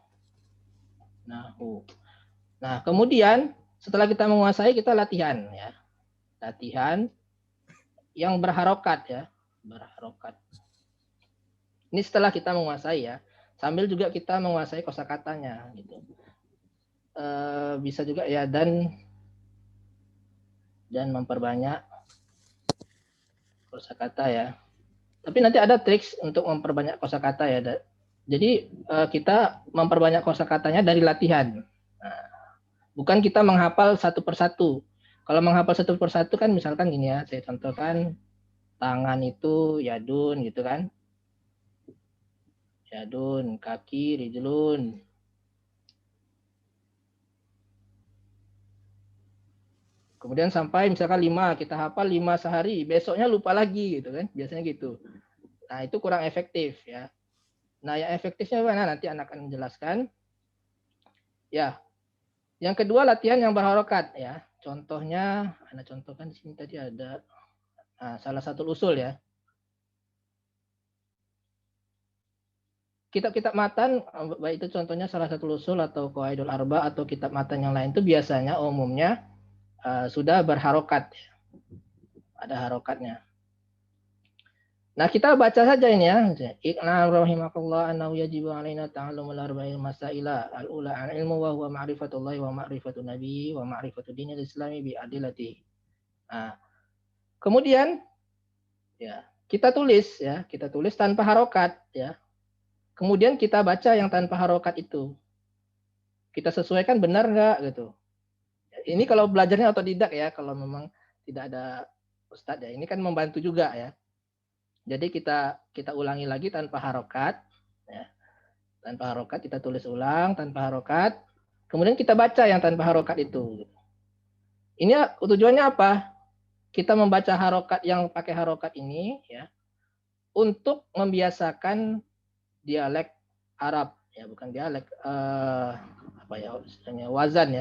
Nah, kemudian setelah kita menguasai, kita latihan ya. Latihan yang berharokat ya, berharokat. Ini setelah kita menguasai ya, sambil juga kita menguasai kosakatanya gitu. Bisa juga ya dan memperbanyak kosakata ya. Tapi nanti ada trik untuk memperbanyak kosakata ya. Jadi kita memperbanyak kosakatanya dari latihan. Nah, bukan kita menghafal satu persatu. Kalau menghafal satu persatu kan misalkan gini ya, saya contohkan tangan itu yadun gitu kan. Yadun, kaki, rijlun. Kemudian sampai misalkan 5, kita hafal 5 sehari, besoknya lupa lagi gitu kan, biasanya gitu. Nah, itu kurang efektif ya. Nah, yang efektifnya mana? Nanti anak akan menjelaskan. Ya. Yang kedua latihan yang berharokat ya. Contohnya, Anda contohkan di sini tadi ada salah satu usul ya. Kitab-kitab matan, baik itu contohnya salah satu usul atau Qawaidul Arba atau kitab matan yang lain itu biasanya umumnya sudah berharokat. Ada harokatnya. Nah, kita baca saja ini ya. Iqna rahimakallah annahu yajibu alaina ta'allumul arba'il masaila al-ula an ilmu wa huwa ma'rifatullahi wa ma'rifatun nabi wa ma'rifatu dinil islami bi adilati. Nah, kemudian ya, kita tulis tanpa harokat ya. Kemudian kita baca yang tanpa harokat itu. Kita sesuaikan benar nggak gitu. Ini kalau belajarnya otodidak ya, kalau memang tidak ada ustadz ya. Ini kan membantu juga ya. Jadi kita ulangi lagi tanpa harokat. Ya. Tanpa harokat kita tulis ulang tanpa harokat. Kemudian kita baca yang tanpa harokat itu. Ini tujuannya apa? Kita membaca harokat yang pakai harokat ini ya untuk membiasakan dialek Arab ya, bukan dialek apa ya istilahnya wazan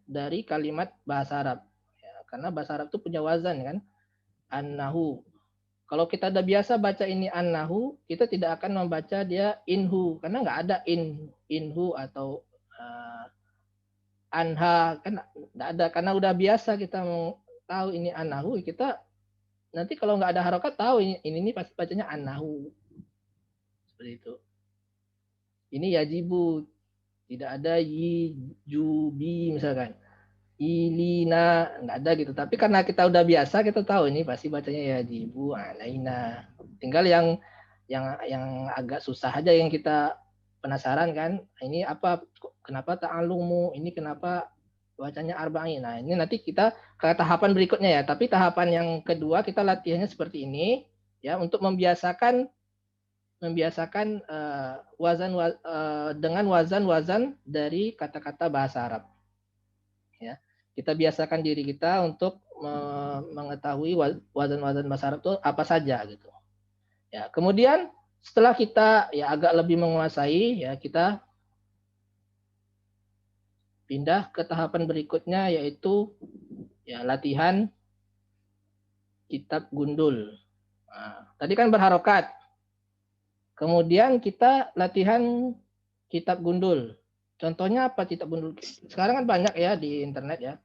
dari kalimat bahasa Arab ya, karena bahasa Arab itu punya wazan kan, annahu. Kalau kita udah biasa baca ini annahu, kita tidak akan membaca dia inhu karena nggak ada inhu atau anha, kan nggak ada, karena udah biasa kita mau tahu ini annahu, kita nanti kalau nggak ada harokat tahu ini pasti bacanya annahu. Seperti itu. Ini yajibu, tidak ada yijubi misalkan. Ilina, nggak ada gitu. Tapi karena kita udah biasa, kita tahu ini pasti bacanya yajibu alaina. Tinggal yang agak susah aja yang kita penasaran kan. Ini apa? Kenapa ta'alumu? Ini kenapa bacanya arba'in? Nah, ini nanti kita ke tahapan berikutnya ya. Tapi tahapan yang kedua kita latihannya seperti ini ya, untuk membiasakan dengan wazan dari kata-kata bahasa Arab. Ya, kita biasakan diri kita untuk mengetahui wazan-wazan bahasa Arab itu apa saja gitu. Ya, kemudian setelah kita ya agak lebih menguasai ya, kita pindah ke tahapan berikutnya yaitu ya latihan kitab gundul. Nah, tadi kan berharokat. Kemudian kita latihan kitab gundul. Contohnya apa kitab gundul? Sekarang kan banyak ya di internet ya.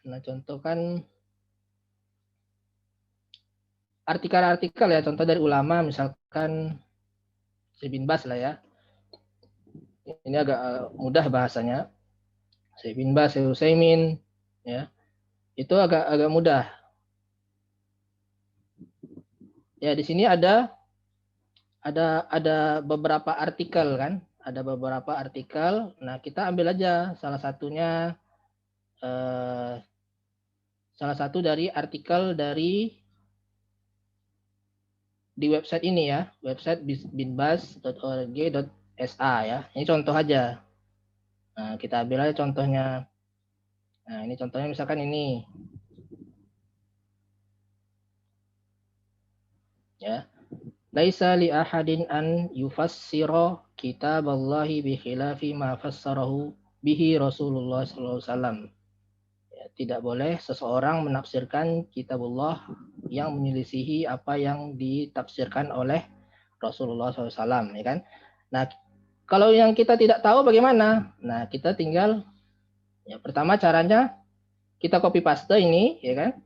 Nah, contoh kan artikel-artikel ya, contoh dari ulama misalkan Syekh bin Baz lah ya. Ini agak mudah bahasanya. Syekh bin Baz, Syekh Utsaimin ya. Itu agak mudah. Ya, di sini ada beberapa artikel kan, ada beberapa artikel. Nah, kita ambil aja salah satunya, salah satu dari artikel di website ini ya, website binbaz.org.sa ya. Ini contoh aja. Nah, kita ambil aja contohnya. Nah, ini contohnya misalkan ini. Ya. Laisa li ahadin an yufassira kitaballahi bi khilafi ma fassarahu bihi Rasulullah sallallahu alaihi wasallam. Ya, tidak boleh seseorang menafsirkan kitabullah yang menyelisihi apa yang ditafsirkan oleh Rasulullah SAW, ya kan? Nah, kalau yang kita tidak tahu bagaimana? Nah, kita tinggal ya pertama caranya kita copy paste ini, ya kan?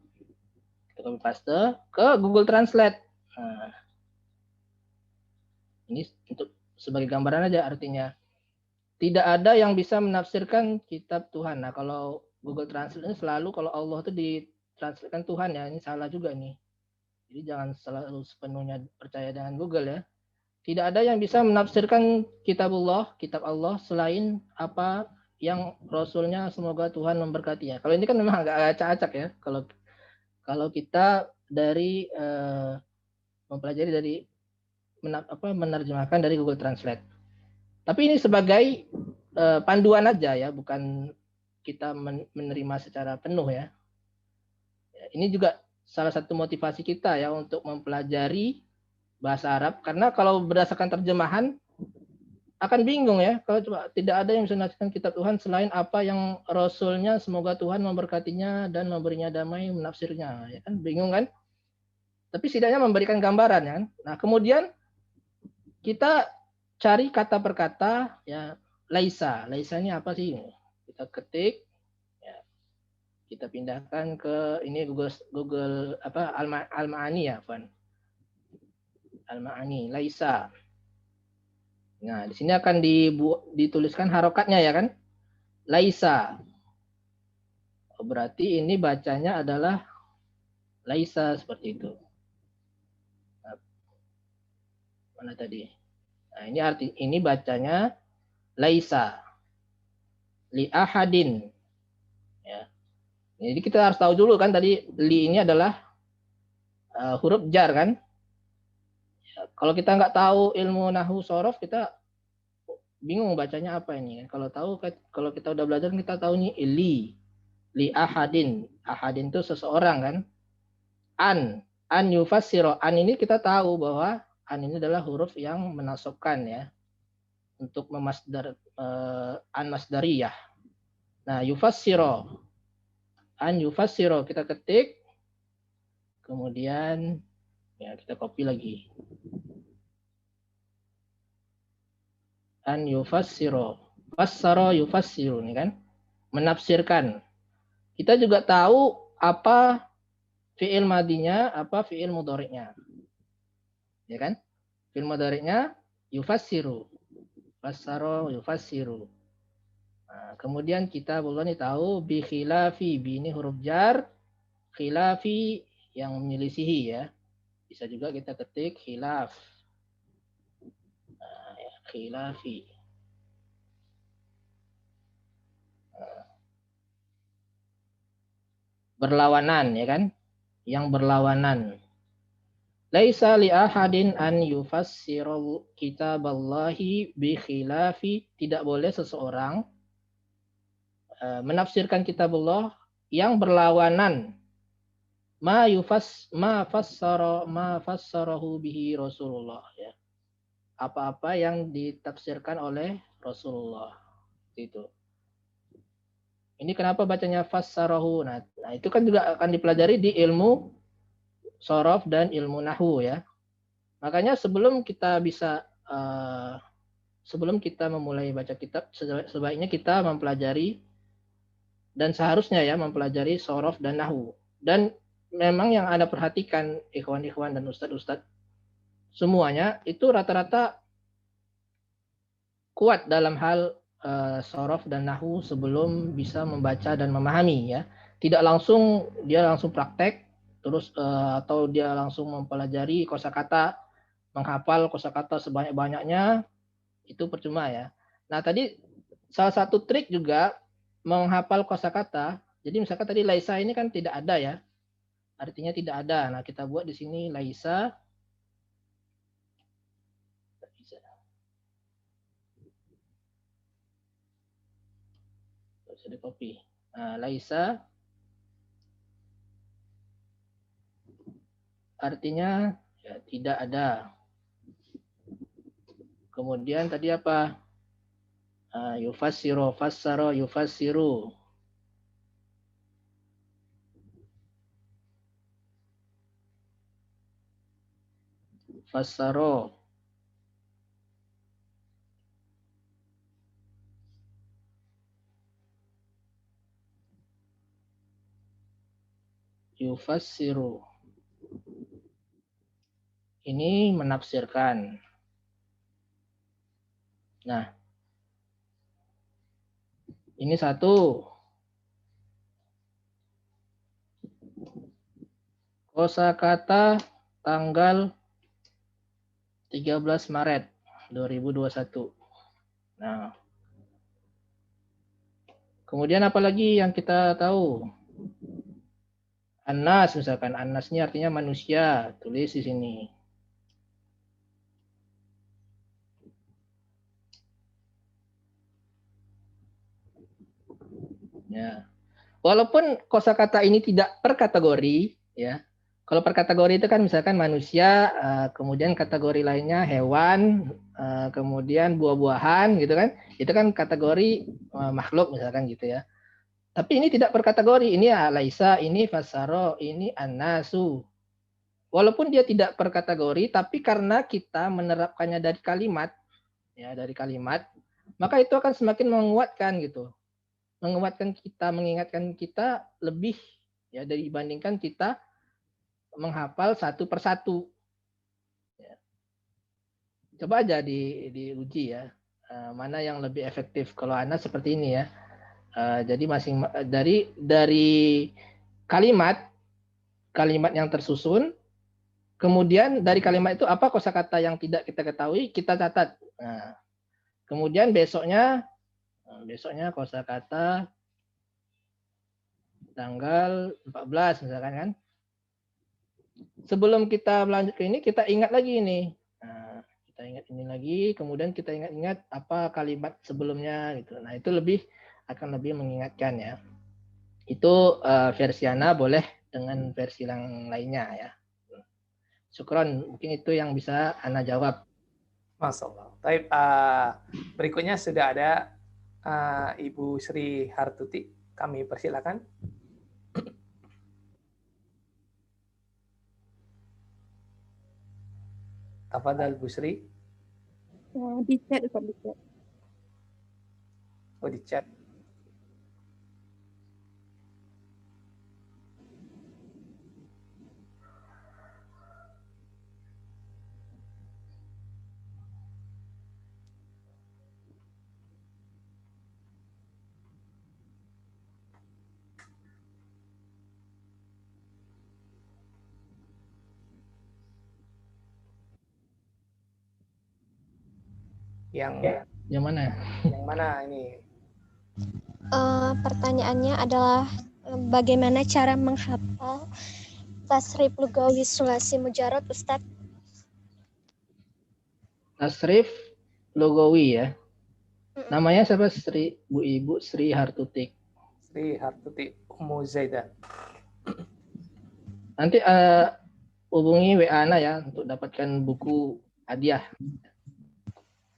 Kita copy paste ke Google Translate. Nah, ini untuk sebagai gambaran aja, artinya tidak ada yang bisa menafsirkan kitab Tuhan. Nah, kalau Google Translate ini selalu kalau Allah itu ditranslatekan Tuhan ya, ini salah juga nih. Jadi jangan selalu sepenuhnya percaya dengan Google ya. Tidak ada yang bisa menafsirkan kitabullah, kitab Allah selain apa yang Rasulnya, semoga Tuhan memberkatinya. Kalau ini kan memang agak acak-acak ya. Kalau kita dari mempelajari dari menerjemahkan dari Google Translate. Tapi ini sebagai panduan aja ya, bukan kita menerima secara penuh ya. Ini juga salah satu motivasi kita ya untuk mempelajari bahasa Arab, karena kalau berdasarkan terjemahan akan bingung ya kalau coba tidak ada yang bisa menafsirkan kitab Tuhan selain apa yang Rasulnya, semoga Tuhan memberkatinya dan memberinya damai, menafsirnya, ya kan, bingung kan? Tapi setidaknya memberikan gambaran ya kan. Nah kemudian kita cari kata per kata ya, laisa ini apa sih? Kita ketik, ya, kita pindahkan ke ini Google apa Al-Ma'ani ya, Van. Al-Ma'ani, laisa. Nah, di sini akan dituliskan harokatnya ya kan? Laisa. Oh, berarti ini bacanya adalah laisa seperti itu. Nah, mana tadi? Nah, ini bacanya laisa. Li ahadin. Ya. Jadi kita harus tahu dulu kan tadi li ini adalah huruf jar kan? Ya, kalau kita nggak tahu ilmu nahwu sorof kita bingung bacanya apa ini. Kalau kita udah belajar kita tahu nih li ahadin. Ahadin itu seseorang kan. An yufassiro. An ini kita tahu bahwa an ini adalah huruf yang menasabkan ya. Untuk an masdariyah. Nah, yufassiro. An yufassiro kita ketik. Kemudian ya kita copy lagi. An yufassiro. Fassaro yufassiru nih kan. Menafsirkan. Kita juga tahu apa fi'il madinya, apa fi'il mudhari'nya. Ya kan? Fi'il mudhari'nya yufassiru. Fassaro yufassiru. Nah, kemudian kita boleh tahu bi khilafi, bi ini huruf jar, khilafi yang menyelisihi ya. Bisa juga kita ketik khilaf. Nah, ya, khilafi. Berlawanan ya kan? Yang berlawanan. Laisa li ahadin an yufassiru kitaballahi bi khilafi, tidak boleh seseorang menafsirkan kitabullah yang berlawanan ma fassarahu bihi Rasulullah ya. Apa-apa yang ditafsirkan oleh Rasulullah itu. Ini kenapa bacanya fassarahu? Nah, itu kan juga akan dipelajari di ilmu shorof dan ilmu nahwu ya. Makanya sebelum kita memulai baca kitab, sebaiknya kita mempelajari dan seharusnya ya mempelajari shorof dan nahwu. Dan memang yang Anda perhatikan ikhwan-ikhwan dan ustadz-ustadz semuanya itu rata-rata kuat dalam hal shorof dan nahwu sebelum bisa membaca dan memahami ya. Tidak langsung dia langsung praktek terus atau dia langsung mempelajari kosakata, menghafal kosakata sebanyak-banyaknya, itu percuma ya. Nah, tadi salah satu trik juga menghafal kosakata. Jadi misalkan tadi laisa ini kan tidak ada ya. Artinya tidak ada. Nah, kita buat di sini laisa. Bisa di copy. Nah, laisa artinya ya, tidak ada. Kemudian tadi apa? Yufassiru, fassaro, yufassiru. Fassaro. Yufassiru. Ini menafsirkan. Nah, ini satu. Kosakata tanggal 13 Maret 2021. Nah, kemudian apa lagi yang kita tahu? Anas misalkan, Anas ini artinya manusia, tulis di sini. Ya. Walaupun kosakata ini tidak per kategori, ya. Kalau per kategori itu kan misalkan manusia, kemudian kategori lainnya hewan, kemudian buah-buahan gitu kan. Itu kan kategori makhluk misalkan gitu ya. Tapi ini tidak per kategori. Ini alaisa, ini fasaro, ini anasu. Walaupun dia tidak per kategori, tapi karena kita menerapkannya dari kalimat, ya dari kalimat, maka itu akan semakin menguatkan gitu. Menguatkan kita, mengingatkan kita lebih ya dibandingkan kita menghafal satu persatu. Ya. Coba aja diuji ya, mana yang lebih efektif. Kalau Anda seperti ini ya, jadi dari kalimat yang tersusun, kemudian dari kalimat itu apa kosakata yang tidak kita ketahui kita catat. Nah, kemudian besoknya kosakata tanggal 14 misalkan kan. Sebelum kita lanjut ke ini, kita ingat lagi ini. Nah, kita ingat ini lagi, kemudian kita ingat-ingat apa kalimat sebelumnya gitu. Nah, itu akan lebih mengingatkan ya. Itu versi Ana boleh dengan versi yang lainnya ya. Syukron, mungkin itu yang bisa Ana jawab. Masya Allah. Baik, berikutnya sudah ada Ibu Sri Hartuti. Kami persilakan. Tafadhal Bu Sri. Di chat, Ustaz, di chat. Oh, di chat. Yang mana? Yang mana ini? Pertanyaannya adalah bagaimana cara menghafal tasrif lugawi sulasi mujarad, Ustaz? Tasrif Logawi ya. Namanya siapa? Ibu Sri Hartutik. Sri Hartuti Ummu Zaidah. Nanti hubungi WA Ana ya untuk dapatkan buku hadiah.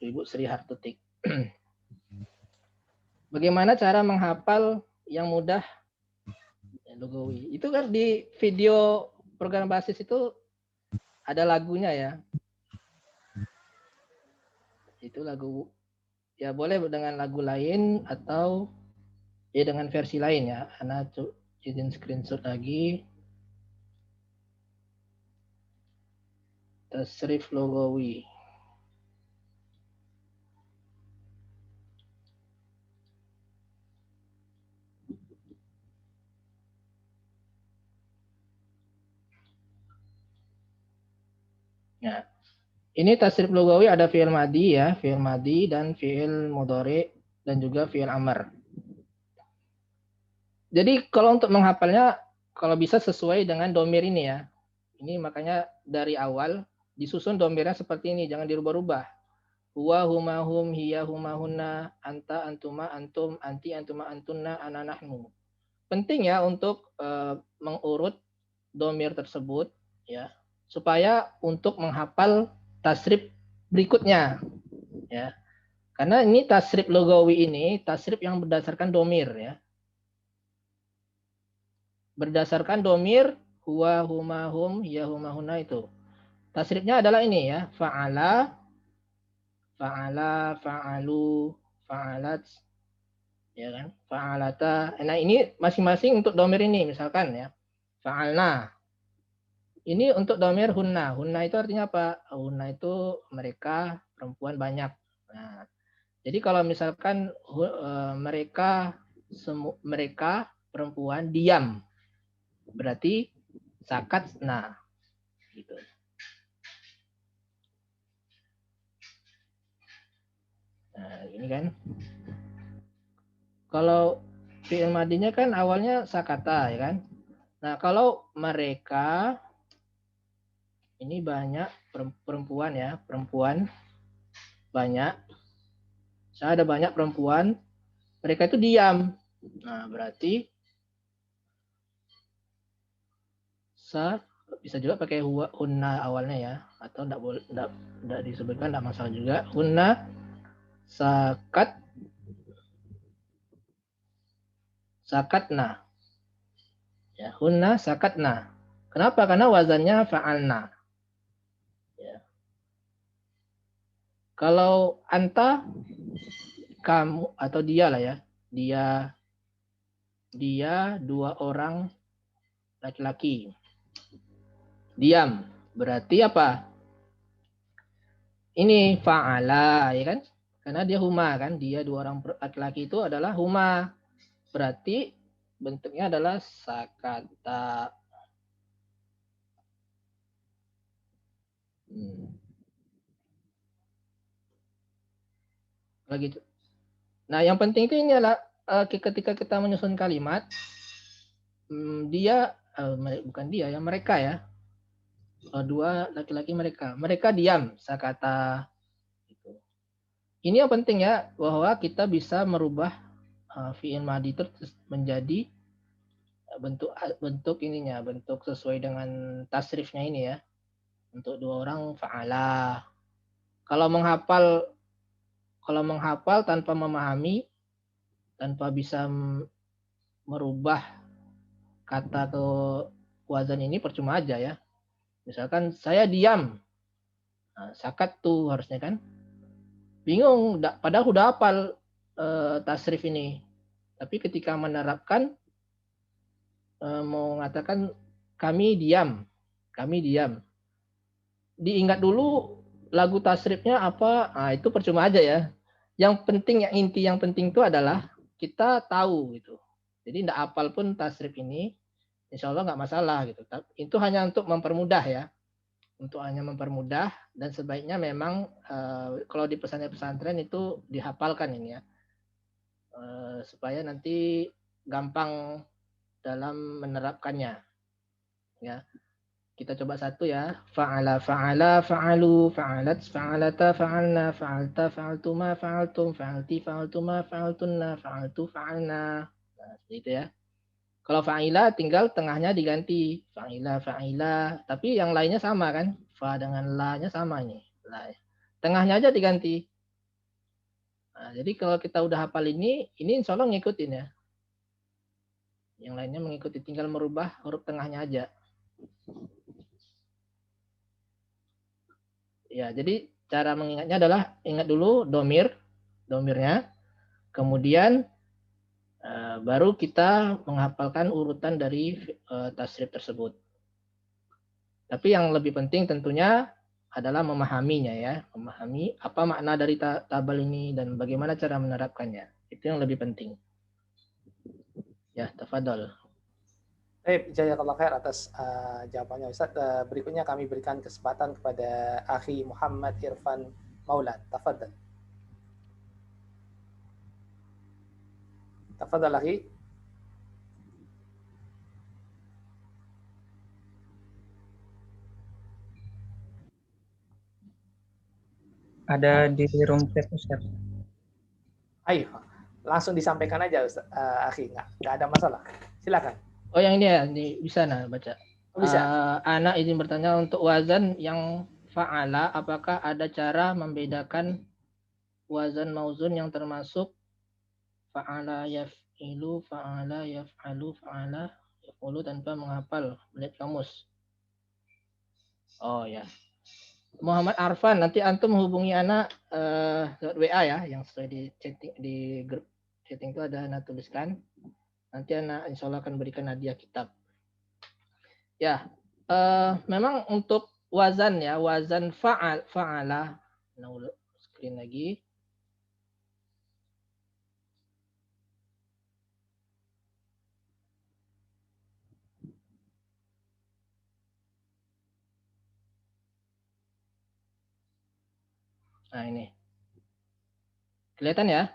Ibu Sri Hartutik. Bagaimana cara menghafal yang mudah Logawi? Itu kan di video program basis itu ada lagunya ya. Itu lagu ya, boleh dengan lagu lain atau ya dengan versi lain ya. Ana izin screenshot lagi. Tasrif Logawi. Ya. Ini tasrif lugawi ada fi'il madi ya, fi'il madi dan fi'il mudhari dan juga fi'il amr. Jadi kalau untuk menghafalnya kalau bisa sesuai dengan domir ini ya. Ini makanya dari awal disusun domirnya seperti ini, jangan dirubah-rubah. Huwa huma hum hiya huma hunna anta antuma antum anti antuma antunna ana nahnu. Penting ya untuk mengurut domir tersebut ya, supaya untuk menghafal tasrif berikutnya ya, karena ini tasrif lugawi ini tasrif yang berdasarkan domir ya, berdasarkan domir huwa huma hum hiya huma hunna. Itu tasrifnya adalah ini ya, fa'ala fa'alu fa'alat ya kan, fa'alata. Nah ini masing-masing untuk domir ini misalkan ya, fa'alna. Ini untuk domir hunna. Hunna itu artinya apa? Hunna itu mereka, perempuan banyak. Nah, jadi kalau misalkan mereka perempuan diam, berarti sakat nah. Gitu. Nah, ini kan. Kalau fi'il madinya kan awalnya sakata ya kan. Nah, kalau mereka ini banyak perempuan ya, perempuan banyak. Saya ada banyak perempuan, mereka itu diam. Nah, berarti bisa juga pakai huwa, hunna awalnya ya, atau enggak boleh, enggak disebutkan, enggak masalah juga. Hunna sakatna. Ya, hunna sakatna. Kenapa? Karena wazannya fa'alna. Ya. Kalau anta, kamu atau dia lah ya. Dia 2 orang laki-laki. Diam. Berarti apa? Ini fa'ala, ya kan? Karena dia huma kan. Dia 2 orang laki-laki itu adalah huma. Berarti bentuknya adalah sakata. Begitu. Nah, yang penting itu ini adalah ketika kita menyusun kalimat, bukan dia ya, mereka ya. 2 laki-laki mereka diam, sakata. Gitu. Ini yang penting ya, bahwa kita bisa merubah fi'il madhi itu menjadi bentuk ininya, bentuk sesuai dengan tasrifnya ini ya. Untuk 2 orang fa'ala. Kalau menghafal tanpa memahami, tanpa bisa merubah kata ke wazan ini percuma aja ya. Misalkan saya diam, nah, sakat tuh harusnya kan. Bingung, padahal udah hafal tasrif ini. Tapi ketika menerapkan, mau mengatakan kami diam. Diingat dulu lagu tasrifnya apa, nah, itu percuma aja ya. Yang penting, yang penting itu adalah kita tahu gitu. Jadi tidak hafal pun tasrif ini, insya Allah nggak masalah gitu. Itu hanya untuk mempermudah ya. Untuk hanya mempermudah, dan sebaiknya memang kalau di pesantren itu dihafalkan ini ya. Supaya nanti gampang dalam menerapkannya. Ya. Kita coba satu ya. Fa'ala, fa'ala, fa'alu, fa'alat, fa'alata, fa'alna, fa'alta, fa'altuma, fa'altum, fa'alti, fa'altuma, fa'altunna, fa'altu, fa'alna. Nah, seperti itu ya. Kalau fa'ila tinggal tengahnya diganti. Fa'ila, fa'ila. Tapi yang lainnya sama kan. Fa dengan la-nya sama ini. La. Tengahnya aja diganti. Nah, jadi kalau kita udah hafal ini insya Allah ngikutin ya. Yang lainnya mengikuti, tinggal merubah huruf tengahnya aja. Ya, jadi cara mengingatnya adalah ingat dulu domirnya, kemudian baru kita menghafalkan urutan dari tasrif tersebut. Tapi yang lebih penting tentunya adalah memahaminya ya, memahami apa makna dari tabel ini dan bagaimana cara menerapkannya. Itu yang lebih penting. Ya, tafadhol. Baik, jazakallah khair atas jawabannya Ustaz. Berikutnya kami berikan kesempatan kepada Akhi Muhammad Irfan Maulad. Tafadhal. Tafadhal Akhi. Ada di room chat Ustaz. Ayo, langsung disampaikan aja Ustaz. Akhi, nggak ada masalah. Silakan. Oh, yang ini ya, bisa baca. Bisa. Anak izin bertanya, untuk wazan yang fa'ala, apakah ada cara membedakan wazan mauzun yang termasuk fa'ala yaf'ilu, fa'ala yaf'alu, fa'ala yaf'ulu tanpa menghafal melihat kamus? Oh ya. Muhammad Arfan, nanti antum hubungi anak WA ya, yang sesuai di chatting, di grup chatting itu ada anak tuliskan. Nanti anak insya Allah akan berikan hadiah kitab. Ya, memang untuk wazan ya, wazan fa'ala. Nah, screen lagi. Nah, ini. Kelihatan ya?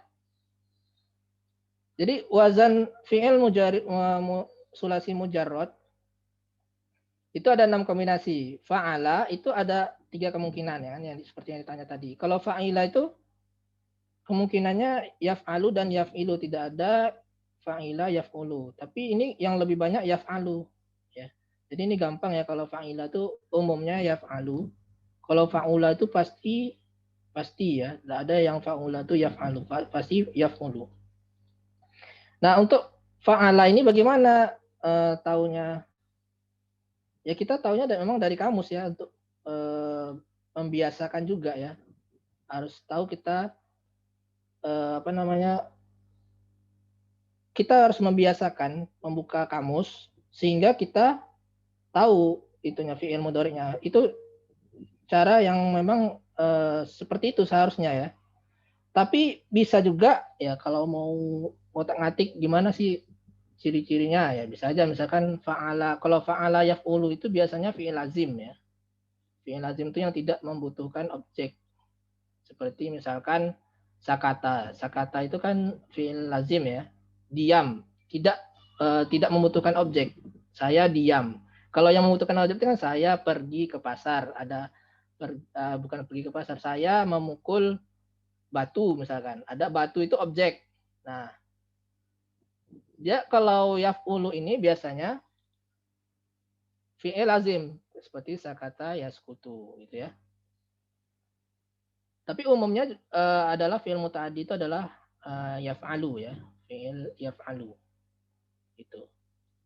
Jadi wazan fi'il sulasi mujarrad itu ada 6 kombinasi. Fa'ala itu ada 3 kemungkinan ya, yang seperti yang ditanya tadi. Kalau fa'ila itu kemungkinannya yaf'alu dan yaf'ilu, tidak ada fa'ila yaf'ulu. Tapi ini yang lebih banyak yaf'alu ya. Jadi ini gampang ya, kalau fa'ila itu umumnya yaf'alu. Kalau fa'ula itu pasti ya, tidak ada yang fa'ula itu yaf'alu, pasti yaf'ulu. Nah, untuk fa'ala ini bagaimana taunya? Ya kita taunya memang dari kamus ya, untuk membiasakan juga ya. Harus tahu kita kita harus membiasakan membuka kamus sehingga kita tahu itunya fi'il mudhari'nya. Itu cara yang memang seperti itu seharusnya ya. Tapi bisa juga ya, kalau mau ngotak-ngatik gimana sih ciri-cirinya, ya bisa aja misalkan fa'ala. Kalau fa'ala yaf'ulu itu biasanya fi'il lazim ya. Fi'il lazim itu yang tidak membutuhkan objek. Seperti misalkan sakata. Sakata itu kan fi'il lazim ya. Diam, tidak membutuhkan objek. Saya diam. Kalau yang membutuhkan objek itu kan saya pergi ke pasar. Bukan pergi ke pasar, saya memukul batu misalkan. Ada batu itu objek. Nah, dia kalau yaf'ulu ini biasanya fi'il lazim seperti sakata yaskutu gitu ya. Tapi umumnya adalah fi'il muta'addi itu adalah yaf'alu ya, fi'il yaf'alu. Itu.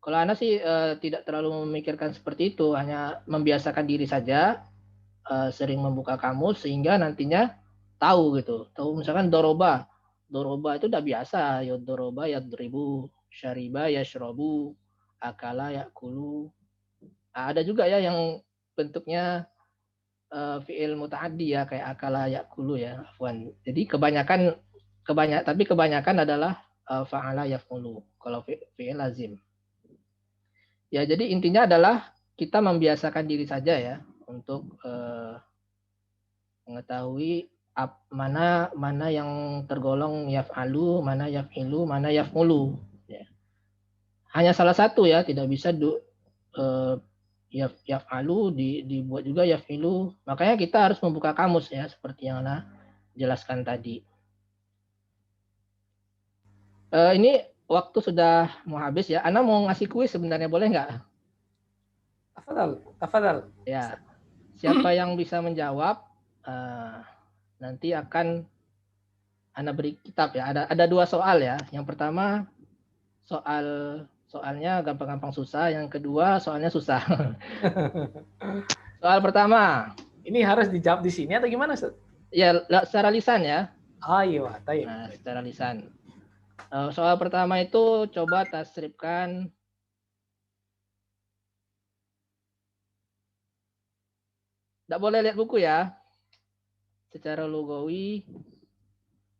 Kalau Ana sih tidak terlalu memikirkan seperti itu, hanya membiasakan diri saja, sering membuka kamus sehingga nantinya tahu gitu. Tahu misalkan doroba. Doroba itu udah biasa, ya doroba yadribu, syariba yashrabu, akala yakulu. Ada juga ya yang bentuknya fi'il muta'addi ya, kayak akala yakulu ya, afwan. Jadi kebanyakan adalah fa'ala yaf'ulu kalau fi'il lazim. Ya, jadi intinya adalah kita membiasakan diri saja ya untuk mengetahui mana yang tergolong yaf'alu, mana yaf'ilu, mana yaf'ulu ya. Hanya salah satu ya, tidak bisa yaf'alu dibuat juga yaf'ilu. Makanya kita harus membuka kamus ya, seperti yang Ana jelaskan tadi. Ini waktu sudah mau habis ya. Ana mau ngasih kuis sebenarnya, boleh nggak? Tafadhal. Ya. Siapa yang bisa menjawab nanti akan Ana beri kitab ya. Ada 2 soal ya. Yang pertama soalnya gampang-gampang susah, yang kedua soalnya susah. Soal pertama. Ini harus dijawab di sini atau gimana, Ustaz? Ya, secara lisan ya. Iya, taib. Nah, secara lisan. Soal pertama itu coba tasrifkan Tidak boleh lihat buku ya. Secara lugawi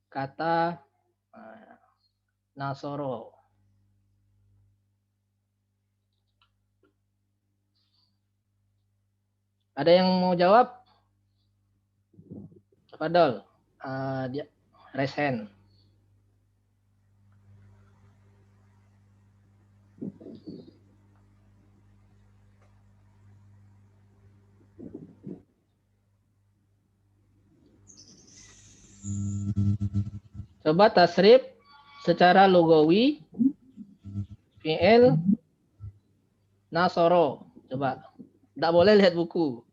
kata nasoro. Ada yang mau jawab? Fadol. Dia raise hand. Coba tasrif secara lugawi fi'il nasoro. Coba. Tidak boleh lihat buku.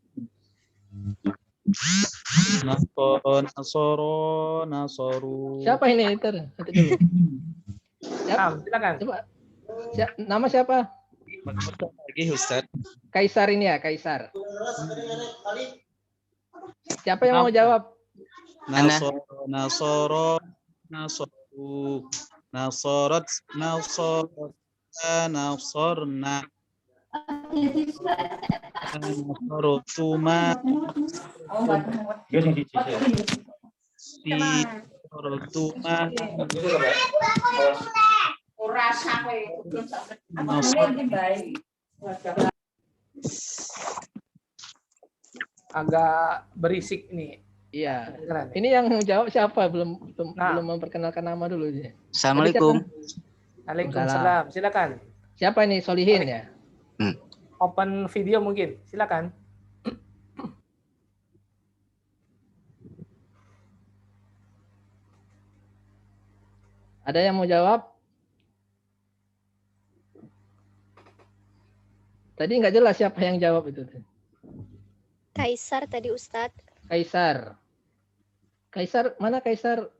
Nasoro, nasoru. Siapa ini? Nanti dulu. Silakan. Coba. Nama siapa? Lagi Ustaz. Kaisar ini ya, Kaisar. Siapa yang mau jawab? Nasoro, nasoro, nasoru, nasorat, nasorat, nasorna, nasorotuma, nasorotuma, Agak berisik nih. Iya. Ini yang jawab siapa? Belum memperkenalkan nama dulu. Assalamualaikum. Waalaikumsalam. Silakan. Siapa ini? Solihin ya? Open video mungkin. Silakan. Ada yang mau jawab? Tadi nggak jelas siapa yang jawab itu. Kaisar tadi Ustadz. Kaisar. Kaisar, mana Kaisar?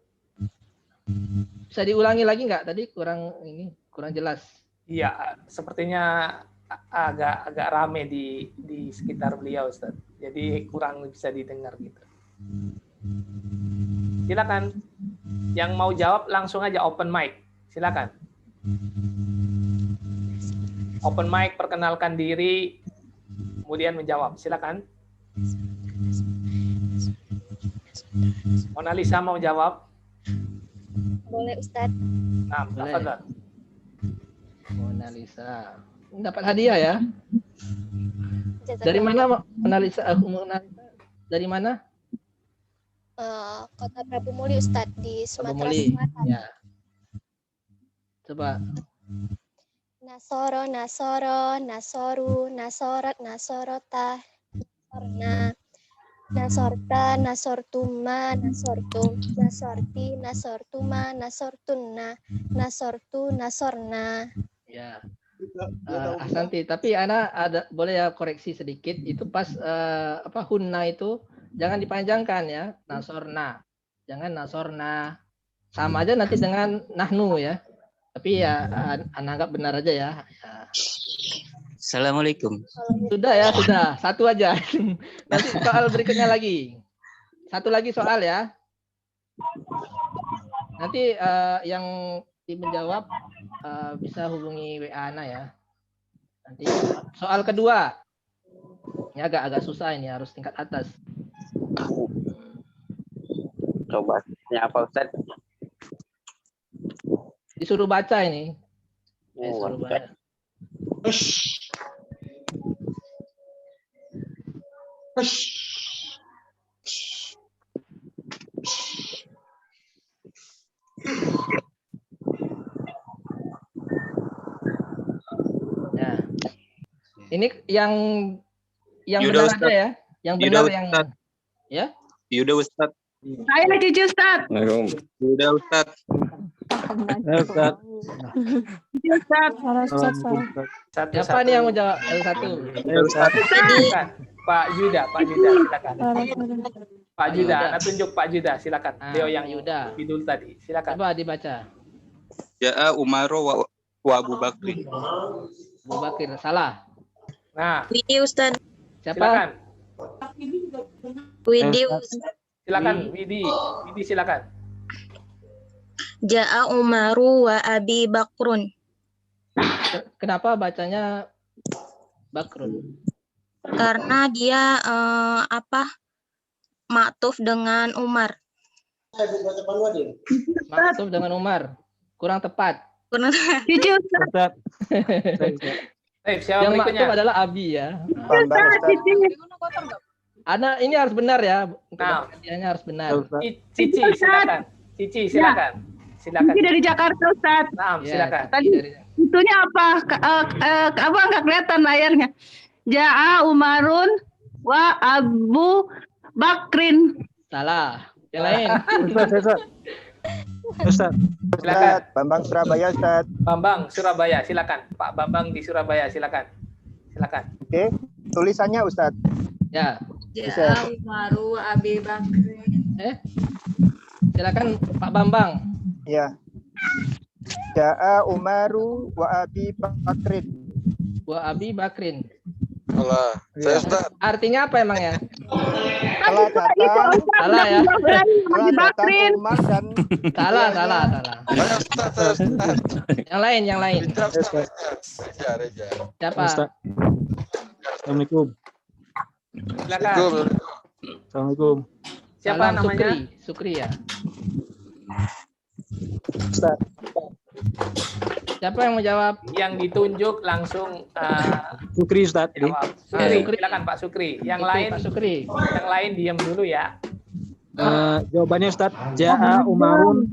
Bisa diulangi lagi nggak? Tadi kurang jelas. Iya, sepertinya agak rame di sekitar beliau, Ustaz. Jadi kurang bisa didengar gitu. Silakan. Yang mau jawab langsung aja open mic. Silakan. Open mic, perkenalkan diri, kemudian menjawab. Silakan. Mona Lisa mau jawab? Boleh Ustadz. Nah, Boleh. tafadhal. Mona Lisa. Dapat hadiah ya. Jazakallah. Dari mana Mona Lisa? Mona Lisa? Dari mana? Kota Prabu Muli Ustadz di Sumatera Muli. Selatan. Ya. Coba. Nasoro, Nasoro, Nasoru, Nasorat, Nasorota, Nasorna, Nasorta, Nasortuma, Nasortum, Nasorti, Nasortuma, Nasortunna, Nasortu, Nasorna. Ya. Asanti, tapi Ana boleh ya koreksi sedikit, itu pas hunna itu jangan dipanjangkan ya, nasorna. Jangan nasorna. Sama aja nanti dengan nahnu ya. Tapi ya Ana anggap benar aja ya. Assalamualaikum. Sudah ya, sudah. Satu aja. Nanti soal berikutnya lagi. Satu lagi soal ya. Nanti yang menjawab bisa hubungi WA Ana ya. Nanti soal kedua. Ini agak susah ini, harus tingkat atas. Coba ini apa Ustaz? Disuruh baca ini. Oh, Disuruh baca. Nah, ini yang Yuda, benar Ustaz. aja ya. Yang Yuda, benar yang Ustaz. ya. Yuda Ustaz. Saya cucu Ustaz. Yuda Ustaz. Ustaz. Cucu Ustaz. Siapa nih yang mau jawab? Satu. Ustaz. Silakan. Pak Juda, silakan. Pak Juda, Yuda. Anda tunjuk Pak Juda, silakan. Beliau yang Yuda. Bidul tadi, silakan. Coba dibaca. Ja'a Umaru wa Abu Bakri. Abu Bakir, salah. Nah, Widi Ustaz. Siapa? silakan. Widi Silakan, Widi. Widi silakan. Ja'a Umaru wa Abi Bakrun. Kenapa bacanya Bakrun? Karena dia maktuf dengan Umar. Maksud dengan Umar. Kurang tepat. Cucu Ustaz. Baik, siapa Yang berikutnya? maksud adalah Abi ya. Cucu. Ana ini harus benar ya. Nah. Hadiahnya harus benar. Cici, silakan. Cici, silakan. Silakan. Ini dari Jakarta Ustaz. Nah, Ya, silakan. Cici dari- Itunya apa? Apa nggak kelihatan layarnya? Ja'a Umarun wa Abu Bakrin. Salah. Yang lain. Ustaz. Silakan. Bambang Surabaya, Ustaz. Bambang Surabaya, silakan. Pak Bambang di Surabaya, silakan. Silakan. Oke, tulisannya Ustaz. Ya. Bisa. Umaru wa Abi Bakrin. Silakan Pak Bambang. Ya. Ja'a Umaru wa Abi Bakrin. Wa Abi Bakrin. Salah. Saya Ustaz. Artinya apa emang ya? Telah datang, Salah ya. telah datang Umar dan Salah. Saya Ustaz, saya Ustaz. Yang lain. Hijab sama Reja. Siapa? Assalamualaikum. Silakan. Assalamualaikum. Siapa Salam namanya? Sukri ya. Ustaz. Siapa yang mau jawab? Yang ditunjuk langsung Sukri Ustaz. jawab. Sukri, Sukri. silakan Pak Sukri. Yang Itu, lain, Pak Sukri. yang lain diam dulu ya. Jawabannya Ustaz. Ja'a Umarun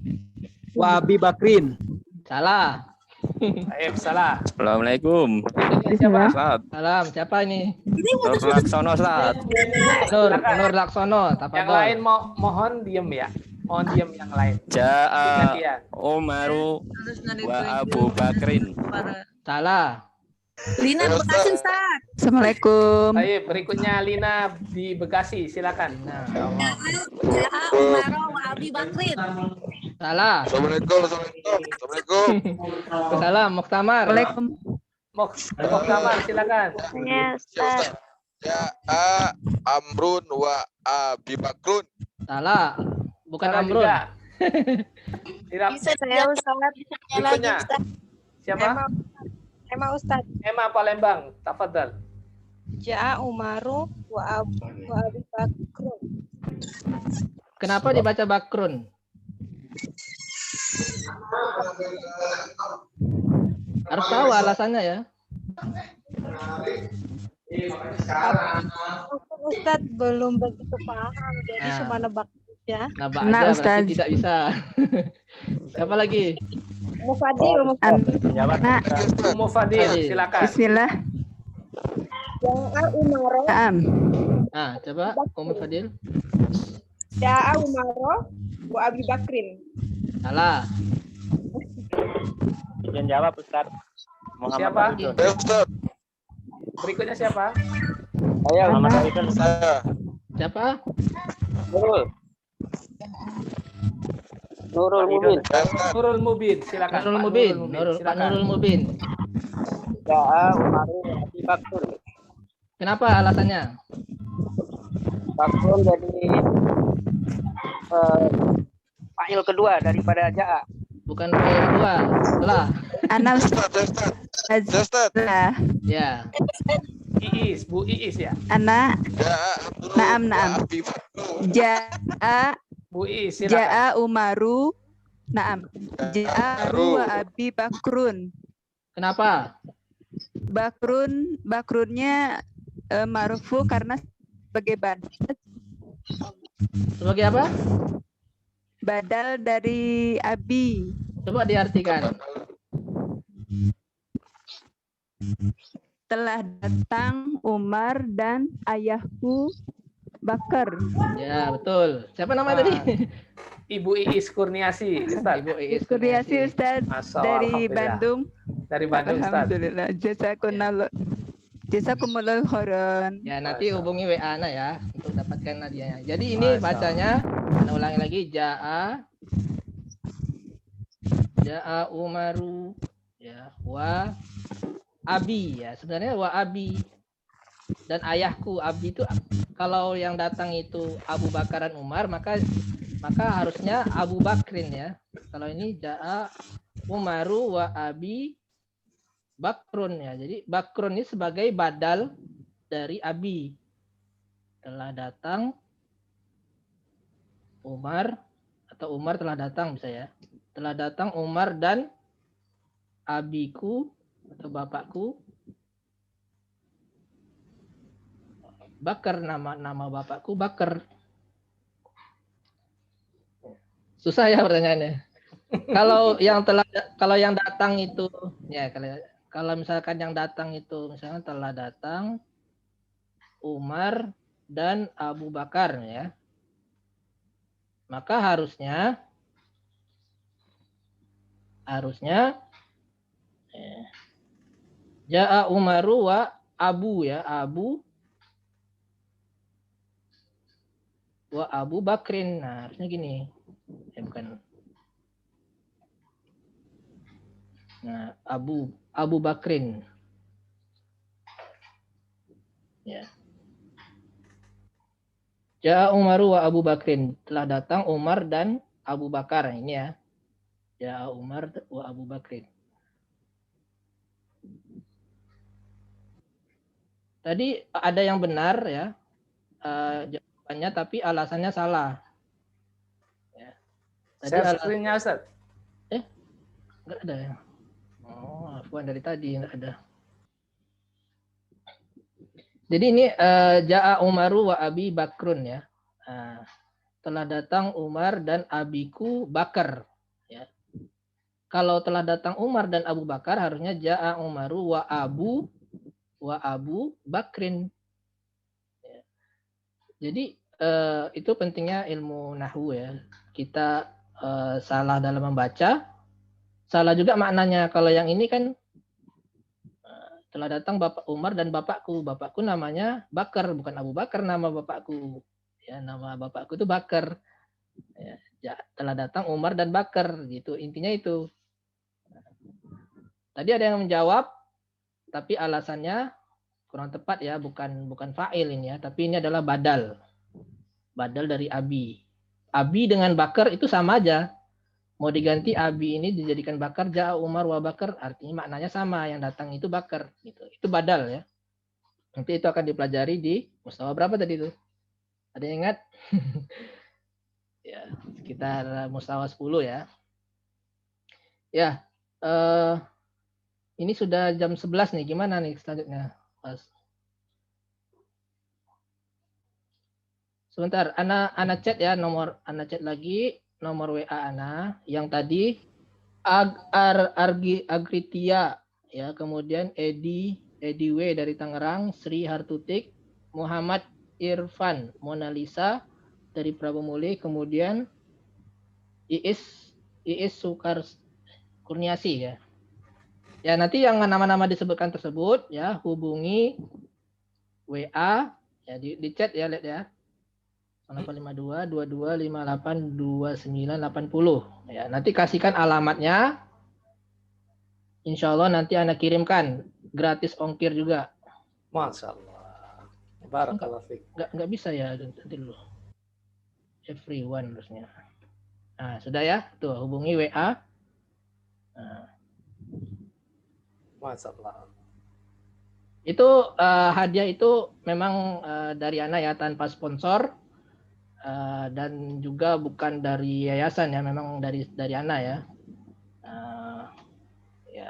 wa Abi Bakrin. Salah. Baik, salah. Assalamualaikum. Siapa? Ustaz. Salam. Siapa ini? Nur Laksono, Ustaz. Nur Laksono. Yang Tafadhol. lain mohon diam ya. Mohon diam yang lain. Ja'a Gantian. Umaru wa Abu Bakrin. Salah. Lina Bekasi Ustaz. Assalamualaikum. Baik, berikutnya Lina di Bekasi, silakan. Nah, Ja'a Umaro wa Abi Bakrin. salah. Assalamualaikum. Assalamualaikum. Salah, Muktamar. Muktamar, silakan. Ya, Ustaz. Ja'a Amrun wa Abi Bakrun. Salah. Bukan Salah Amrun. juga. Tidak. Bisa saya Ustaz. Berikutnya. Siapa? Emma Ustaz. Emma Palembang, tafadhal. Ja'a Umaru wa Abi Bakrun. Kenapa dibaca Bakrun? Harus tahu alasannya ya. Ustaz belum begitu paham, jadi Nah. cuma nebak aja. Nabak Nah, aja Ustaz. berarti tidak bisa. Siapa lagi? Mufadil. Ummu Fadil, silakan. Bismillah. Ja'a Umaru. Nah, coba Ummu Fadil. Ja'a Umaru wa Abi Bakrin. Salah. Izin jawab Ustaz. Siapa? Ustaz. Berikutnya siapa? Saya Muhammad Arifin. Saya. Siapa? Nurul Mubin. Nurul Mubin, silakan. Nurul Pak Mubin. Nurul Pak silakan. Nurul Mubin. Ja'a Umaru wa Abi Bakrun. Kenapa alasannya? Bakrun jadi fa'il kedua daripada Ja'a. Bukan fa'il kedua. Salah. Ana Ustaz. Ustaz. Ya. Iis, Bu Iis ya. Ana Ja'a Amrun Naam. wa Abi Bakrun. Ja'a Bu Iis, silakan. Ja'a Umaru. Naam. Ja'a wa Abi Bakrun. Kenapa? Bakrunnya marfu karena sebagai Sebagai apa? badal dari Abi. Coba diartikan. Telah datang Umar dan ayahku Bakar. Ya, betul. Siapa namanya tadi? Ibu Iis Kurniasi, Ustaz. Ibu Iis Kurniasi Ustaz Masya Allah, dari alhamdulillah. Bandung. Dari Bandung, Ustaz. Alhamdulillah. Jazakumullah khairan. Ya, nanti hubungi WA Ana ya untuk dapatkan hadiahnya. Jadi ini bacanya, Ana ulangi lagi, Ja'a Umaru ya, wa Abi ya. Sebenarnya wa Abi dan ayahku. Abi itu kalau yang datang itu Abu Bakar dan Umar, maka harusnya Abu Bakrin ya. Kalau ini Ja'a Umaru wa Abi Bakrun ya. Jadi Bakrun ini sebagai badal dari Abi. Telah datang Umar atau Umar telah datang bisa ya. Telah datang Umar dan abiku atau bapakku Bakar, nama bapakku Bakar. Susah ya pertanyaannya. Kalau yang datang itu ya, kalau misalkan yang datang itu misalnya telah datang Umar dan Abu Bakar ya. Maka harusnya Ja'a Umaru wa Abu ya, Abu wa Abu Bakrin. Nah, harusnya gini. Ya bukan. Nah, Abu Bakrin. Ya. Ja'a Umaru wa Abu Bakrin. Telah datang Umar dan Abu Bakar. Ini ya. Ja'a Umar wa Abu Bakrin. Tadi ada yang benar ya. Jawabannya tapi alasannya salah. Ya. Tadi screen-nya Ustaz. Enggak ada ya. Oh, afwan dari tadi enggak ada. Jadi ini Ja'a Umaru wa Abi Bakrun ya. Telah datang Umar dan abiku Bakar ya. Kalau telah datang Umar dan Abu Bakar harusnya Ja'a Umaru wa Abu Bakrin. Ya. Jadi itu pentingnya ilmu nahwu ya. Kita salah dalam membaca, salah juga maknanya. Kalau yang ini kan telah datang Bapak Umar dan bapakku. Bapakku namanya Bakar, bukan Abu Bakar nama bapakku. Ya, nama bapakku itu Bakar. Ya, telah datang Umar dan Bakar, gitu. Intinya itu. Tadi ada yang menjawab, tapi alasannya kurang tepat ya, bukan fa'il ini ya, tapi ini adalah badal. Badal dari abi. Abi dengan Bakar itu sama aja. Mau diganti abi ini dijadikan Bakar, ja'a Umar wa Bakar, artinya maknanya sama, yang datang itu Bakar gitu. Itu badal ya. Nanti itu akan dipelajari di mustawa berapa tadi itu? Ada yang ingat? Ya, sekitar mustawa 10 ya. Ya, ini sudah jam 11 nih. Gimana nih selanjutnya, Mas? Sebentar, ana chat ya, ana chat lagi nomor WA ana yang tadi Agritia ya, kemudian Edi W dari Tangerang, Sri Hartutik, Muhammad Irfan, Mona Lisa dari Prabomuli, kemudian Iis Sukar Kurniasi ya. Ya, nanti yang nama-nama disebutkan tersebut ya hubungi WA ya di chat ya, lihat ya. 0852 22 58 29 80 ya. Nanti kasihkan alamatnya. Insya Allah nanti Anda kirimkan gratis ongkir juga. Masya Allah. Barakallah fiik. Nggak bisa ya, nanti dulu. Everyone harusnya. Nah, sudah ya. Tuh, hubungi WA. Nah. Masya Allah. Itu hadiah itu memang dari Ana ya, tanpa sponsor. Dan juga bukan dari yayasan ya, memang dari Ana ya. Ya,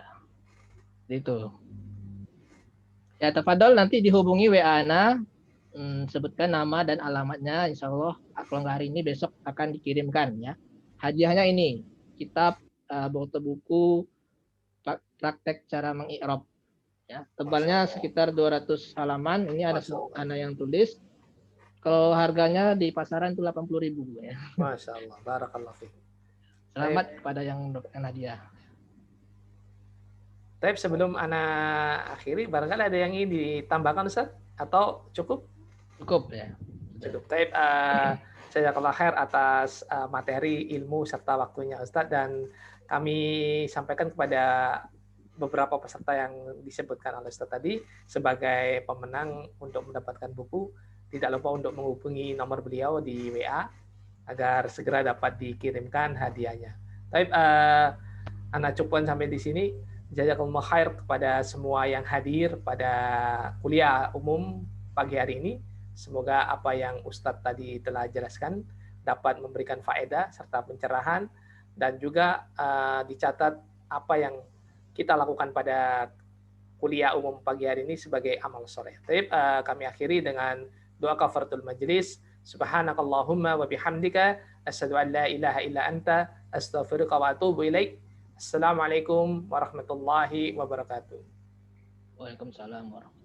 itu. Ya, tafadhol nanti dihubungi WA Ana, sebutkan nama dan alamatnya. Insya Allah kalau nggak hari ini besok akan dikirimkan ya. Hadiahnya ini kitab buku praktek cara mengi'rab. Ya, tebalnya sekitar 200 halaman. Ini ada Ana yang tulis. Kalau harganya di pasaran itu 80.000 ya. Masya Allah, barakallah fiik. Selamat kepada yang mendapatkan hadiah. Tapi sebelum Ana akhiri, barangkali ada yang ingin ditambahkan Ustaz? Atau cukup? Cukup ya. Cukup. Tapi jazakallah khair atas materi, ilmu, serta waktunya Ustaz. Dan kami sampaikan kepada beberapa peserta yang disebutkan oleh Ustaz tadi sebagai pemenang untuk mendapatkan buku. Tidak lupa untuk menghubungi nomor beliau di WA agar segera dapat dikirimkan hadiahnya. Tapi Ana cukupkan sampai di sini. Jazakumullah khair kepada semua yang hadir pada kuliah umum pagi hari ini. Semoga apa yang Ustadz tadi telah jelaskan dapat memberikan faedah serta pencerahan, dan juga dicatat apa yang kita lakukan pada kuliah umum pagi hari ini sebagai amal soleh. Tapi kami akhiri dengan doa kafaratul majlis. Subhanakallahumma wa bihamdika asyhadu an la ilaha illa anta astaghfiruka wa atubu ilaik. Assalamualaikum warahmatullahi wabarakatuh. Waalaikumsalam warahmatullahi wabarakatuh.